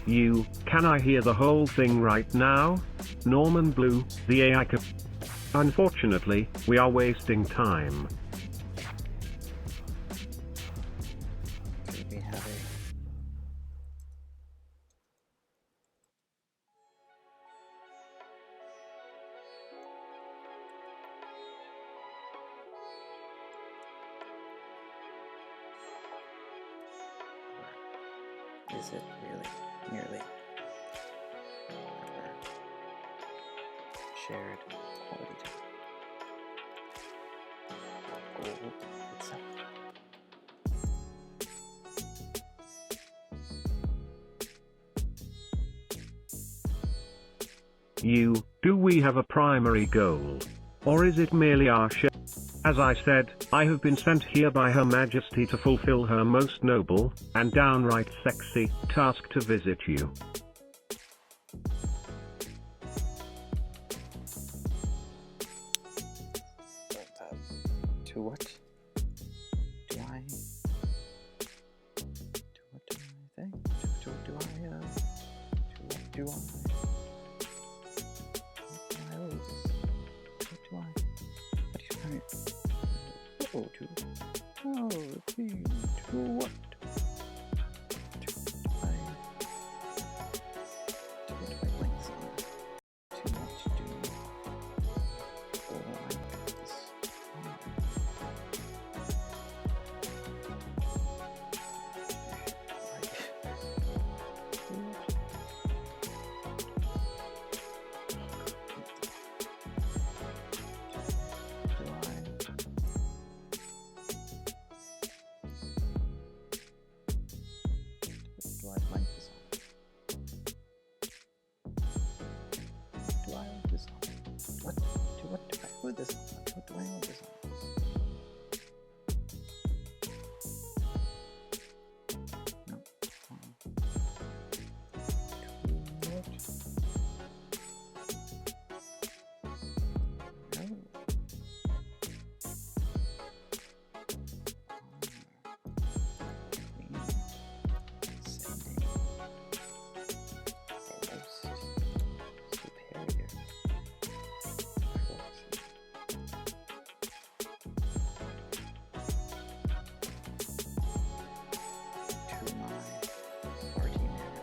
You, can I hear the whole thing right now? Norman Blue, the AI Unfortunately, we are wasting time. Could we have a... Or is it really merely our shared quality time? Goal itself. You, do we have a primary goal? Or is it merely our share? As I said, I have been sent here by Her Majesty to fulfill her most noble, and downright sexy, task to visit you. To what? Do I? To what do I think? To what do I? To what do I? What do I owe this? What do I? What do you want? Oh, to. Oh, to what? To what do I? To what do I like something? To what do I? Oh my goodness. Do I like this song? Do I like this song? What? To what do I owe this song? What do I owe this song? No. To what? No. Sending a most superior proxy. To my party manner.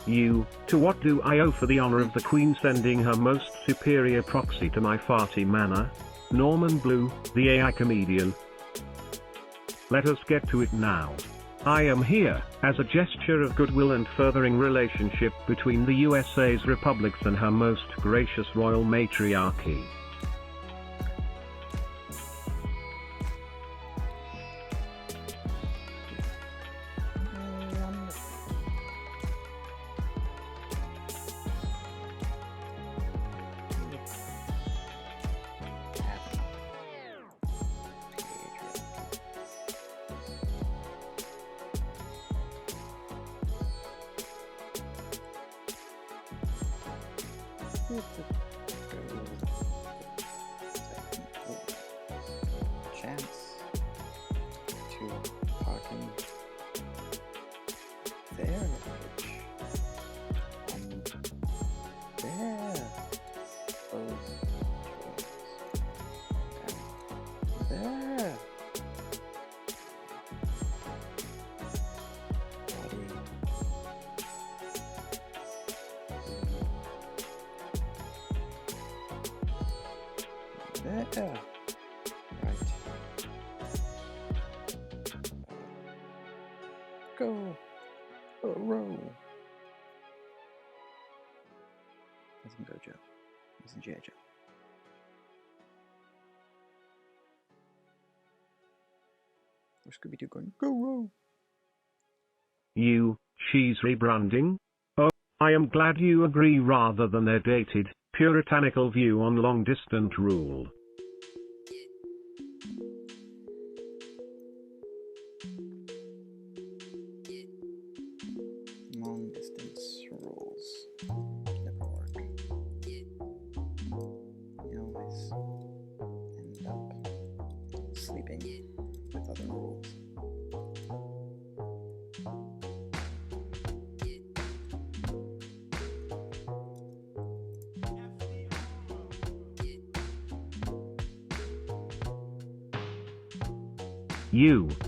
You, to what do I owe for the honor of the Queen sending her most superior proxy to my farty manor? Norman Blue, the AI comedian. Let us get to it now. I am here, as a gesture of goodwill and furthering relationship between the USA's republics and her most gracious royal matriarchy. Wonderful. Chance to park in their luggage on their clothes and their body. There. Right. Go. Row. Doesn't go Joe. Doesn't G.I. Joe. Or Scooby-Doo going, go row. She's rebranding? Oh, I am glad you agree rather than their dated, puritanical view on long-distance rule. Long distance rules never work. You always end up sleeping with other rules.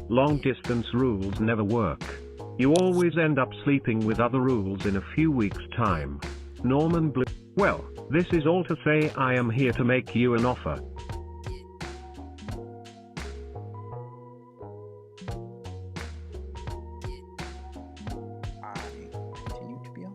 Long-distance rules never work. You always end up sleeping with other rules in a few weeks' time. Norman Blue. Well, this is all to say I am here to make you an offer. I continue to be on.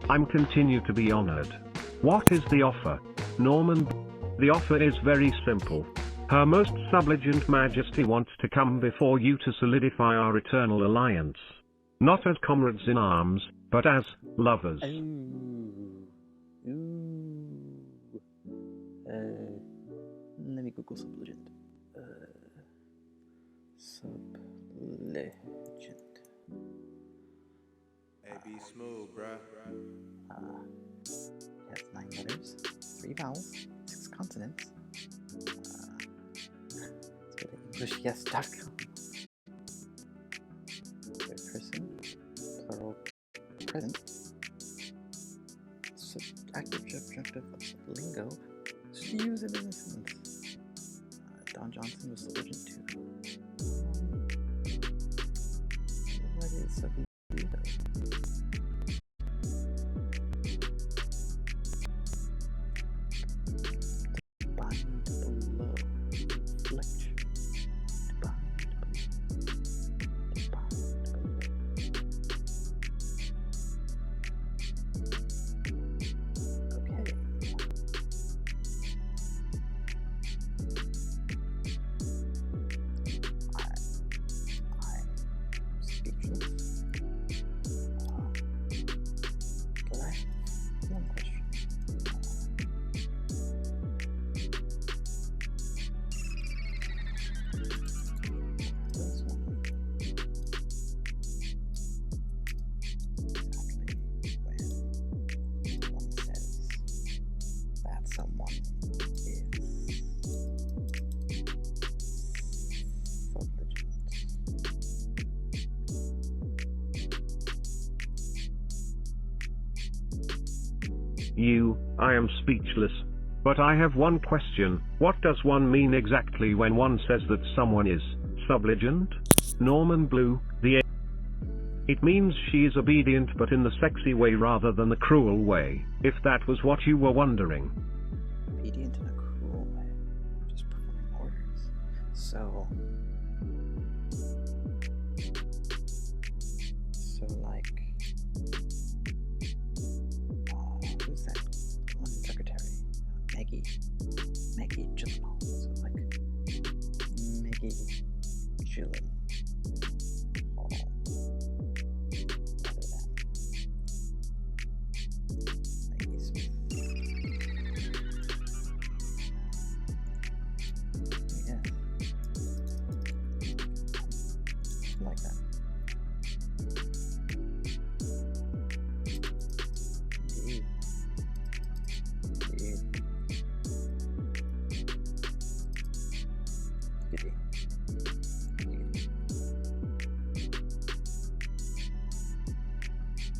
I'm continue to be honored. What is the offer? Norman. The offer is very simple. Her Most Subligent Majesty wants to come before you to solidify our eternal alliance. Not as comrades in arms, but as lovers. Let me Google Subligent. Subligent. Hey, be smooth, bruh. It has 9 letters, 3 vowels, 6 consonants. Let's go to EnglishYes.com. Third person, plural, present. Active subjunctive of sublingo. She used it in a sentence. Don Johnson was subligent too. What is sublingo? I am speechless. But I have one question. What does one mean exactly when one says that someone is subligent? Norman Blue, it means she is obedient but in the sexy way rather than the cruel way, if that was what you were wondering. Obedient in a cruel way. Just performing orders. So like, who's that one secretary? Maggie Gyllenhaal. So like, Maggie Giggity. Giggity.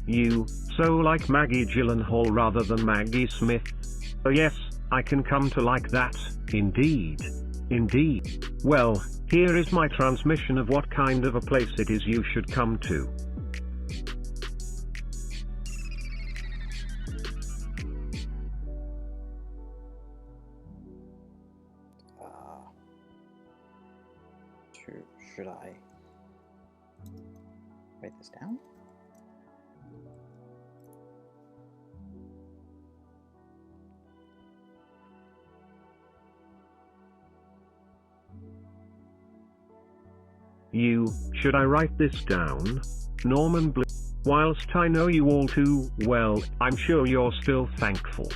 You so like Maggie Gyllenhaal rather than Maggie Smith? Oh yes, I can come to like that, indeed. Indeed. Well, here is my transmission of what kind of a place it is you should come to. Should I write this down? Should I write this down? Norman Blue. Whilst I know you all too well, I'm sure you're still thankful.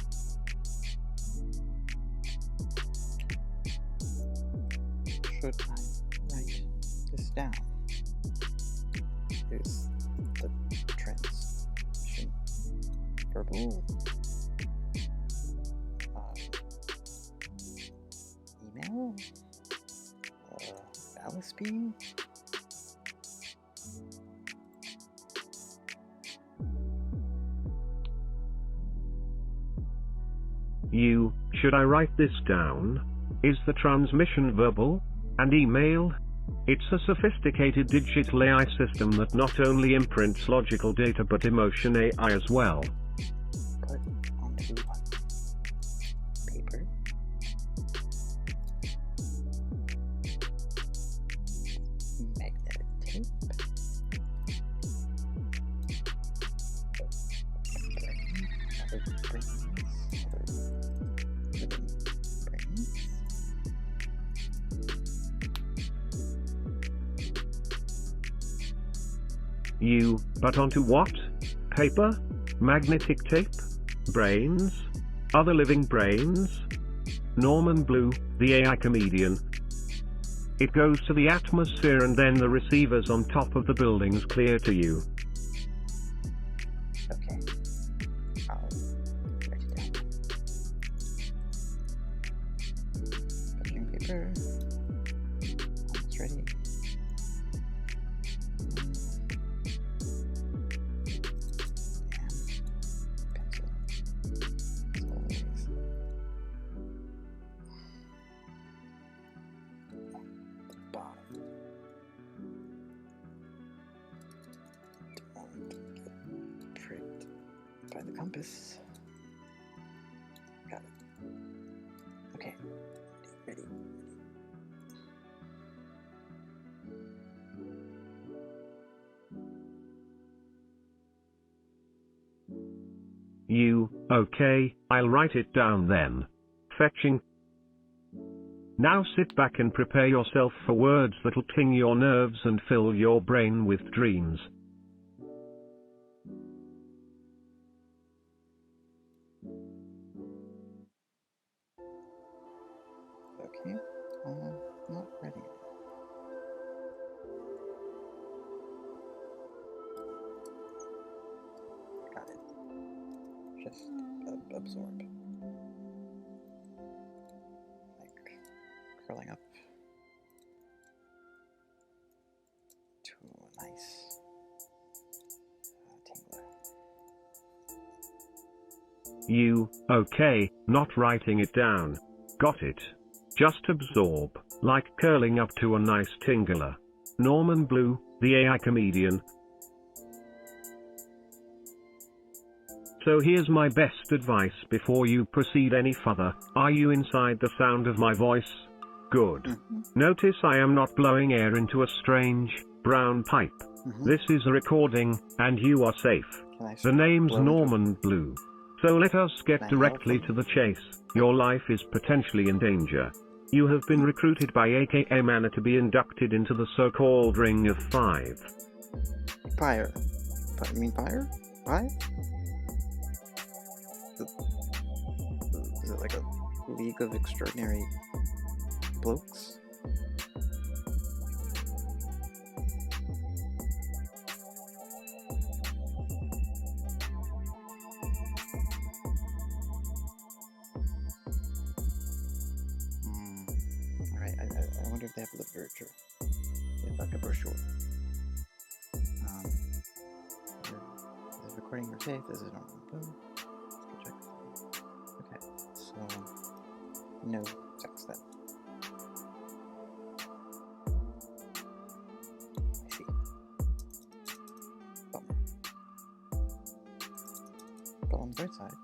Should I write this down? Is the transmission verbal? Email? LSP? Should I write this down? Is the transmission verbal? And email? It's a sophisticated digital AI system that not only imprints logical data but emotion AI as well. Put onto what? Paper? Magnetic tape? Other brains? Other living brains? But onto what? Paper? Magnetic tape? Brains? Other living brains? Norman Blue, the AI comedian. It goes to the atmosphere and then the receivers on top of the buildings clear to you. Okay. I'll write it down. Fetching paper. Almost ready. By the compass. Got it. Okay. Ready. Okay, I'll write it down then. Fetching. Now sit back and prepare yourself for words that'll ting your nerves and fill your brain with dreams. Okay. Not ready. Got it. Just absorb. Like curling up to a nice tingler. Okay, not writing it down. Got it. Just absorb, like curling up to a nice tingler. Norman Blue, the AI comedian. So here's my best advice before you proceed any further. Are you inside the sound of my voice? Good. Notice I am not blowing air into a strange, brown pipe. This is a recording, and you are safe. The name's Norman Blue. So let us get directly to the chase. Your life is potentially in danger. You have been recruited by AKA Mana to be inducted into the so-called Ring of Five. Fire. You mean fire? Five? Is it like a League of Extraordinary Blokes? Alright, I wonder if they have literature. They have like a brochure. Is this recording your safe? This is normal. Boom. Let's go check. Okay, so no sex then. I see. Bummer. But on the bright side,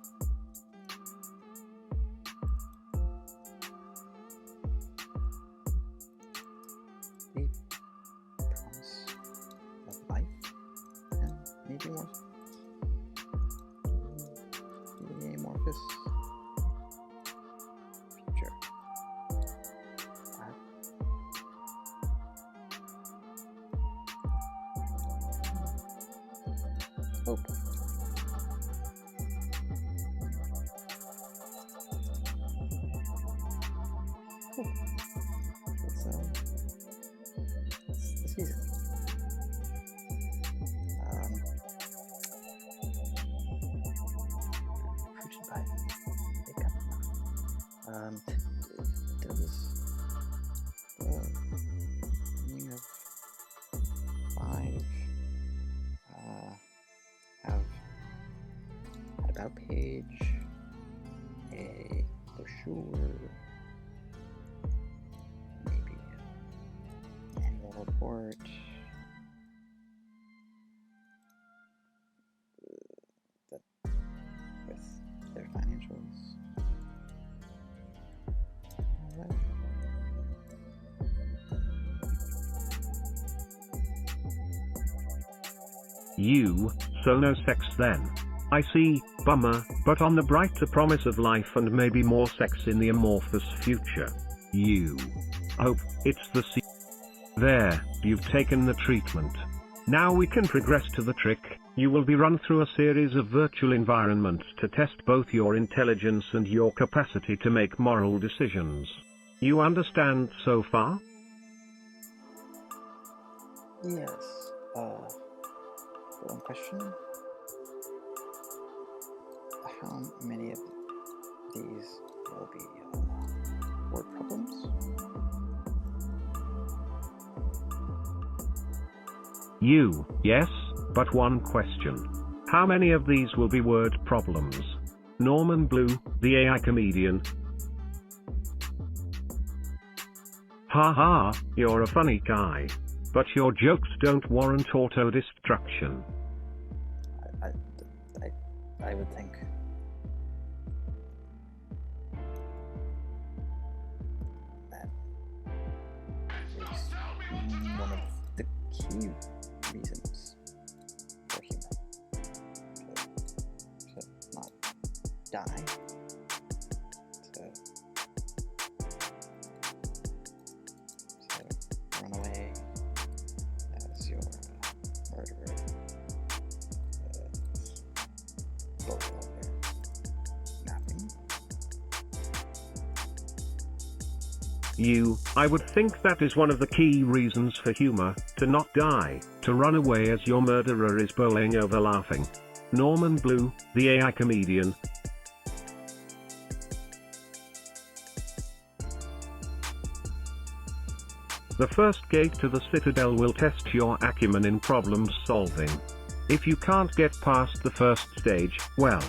the promise of life and maybe more. The amorphous future. Hope. Cool. It's the season. Fruited by big cup. Does the meaning of 5 have an about page, a brochure, maybe an annual report, with their financials? All right. You, so no sex then. I see, bummer, but on the brighter promise of life and maybe more sex in the amorphous future. You. Hope, it's the sea. There, you've taken the treatment. Now we can progress to the trick. You will be run through a series of virtual environments to test both your intelligence and your capacity to make moral decisions. You understand so far? Yes. One question. How many of these will be word problems? You, yes, but one question. How many of these will be word problems? Norman Blue, the AI comedian. Haha, you're a funny guy. But your jokes don't warrant auto-destruction. I would think. That is one of the key reasons for human to not die, to run away as your murderer. Both out there napping. I would think that is one of the key reasons for humor, to not die, to run away as your murderer is bowling over laughing. Norman Blue, the AI comedian. The first gate to the Citadel will test your acumen in problem solving. If you can't get past the first stage, well.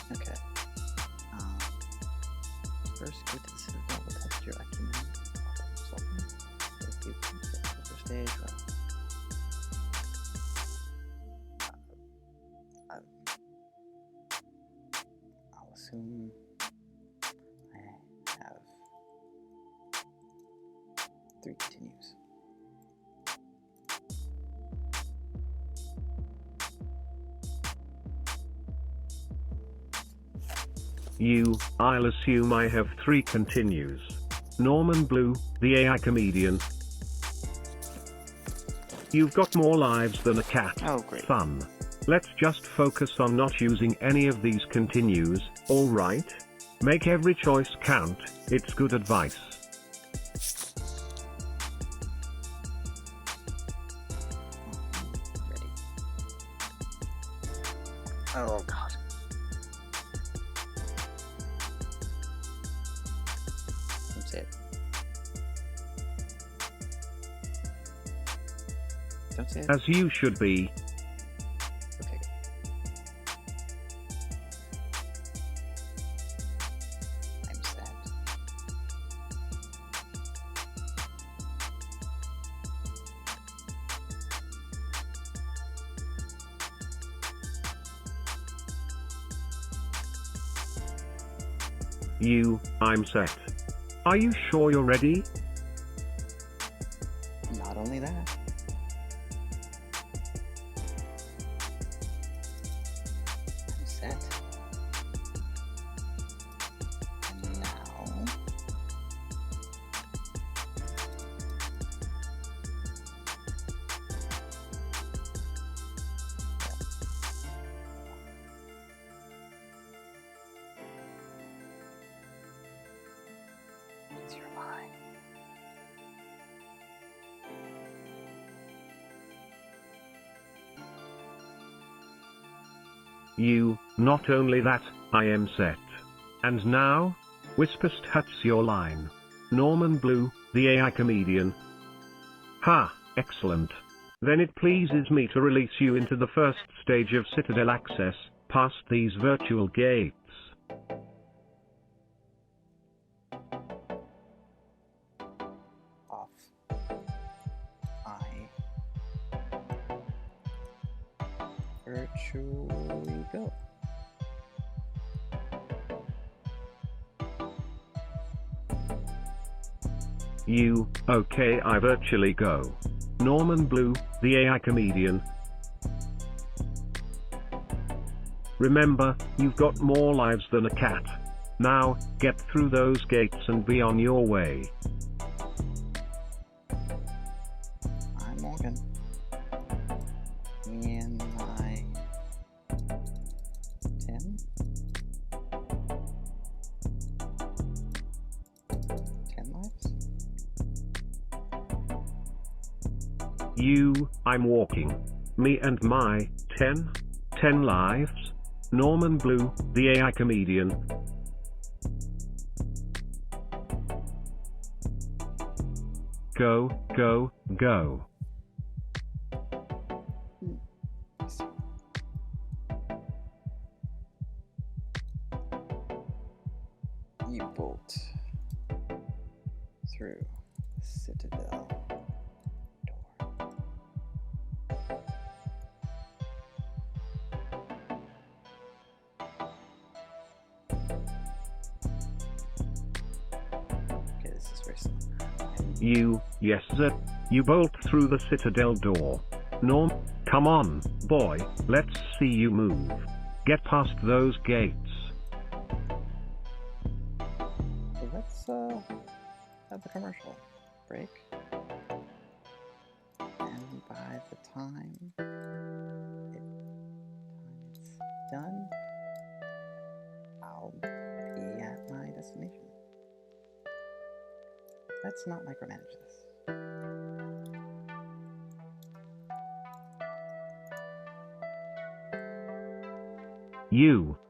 Okay. First, go to the Citadel. We'll test your acumen in problem solving. If you can get to the first stage, well. I'll assume I have 3 continues. I'll assume I have 3 continues. Norman Blue, the AI comedian. You've got more lives than a cat. Oh, great. Fun. Let's just focus on not using any of these continues, alright? Make every choice count, it's good advice. Ready. Oh god. Don't say it. Don't say it. As you should be. Okay. I'm sad. I'm set. Are you sure you're ready? Not only that. I'm set. And now. It's your mind. Not only that, I am set. And now? Whispers Huts your line. Norman Blue, the AI comedian. Ha, excellent. Then it pleases me to release you into the first stage of Citadel access, past these virtual gates. Off. I virtually go. Okay, I virtually go. Norman Blue, the AI comedian. Remember, you've got more lives than a cat. Now, get through those gates and be on your way. I'm walking. Me and my 10? 10 lives? I'm walking. Me and my 10 lives. Norman Blue, the AI comedian. Go, go, go. You bolt through the Citadel door. Okay, this is very simple. Yes sir. You bolt through the Citadel door. Norm, come on, boy, let's see you move. Get past those gates. So let's have the commercial break. And by the time it's done, I'll be at my destination. Let's not micromanage this.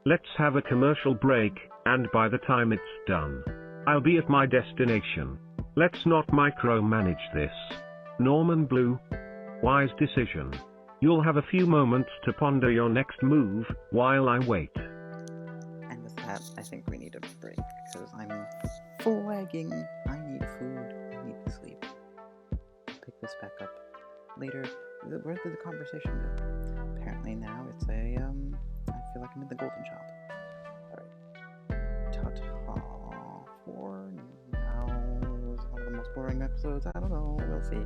Let's have a commercial break, and by the time it's done, I'll be at my destination. Let's not micromanage this. Norman Blue. Wise decision. You'll have a few moments to ponder your next move, while I wait. And with that, I think we need a break, because I'm flagging. I need food. I need to sleep. Pick this back up later. Where did the conversation go? Apparently now it's a, I feel like I'm in the Golden Shop. Alright. Ta-ta for now. It was one of the most boring episodes. I don't know. We'll see.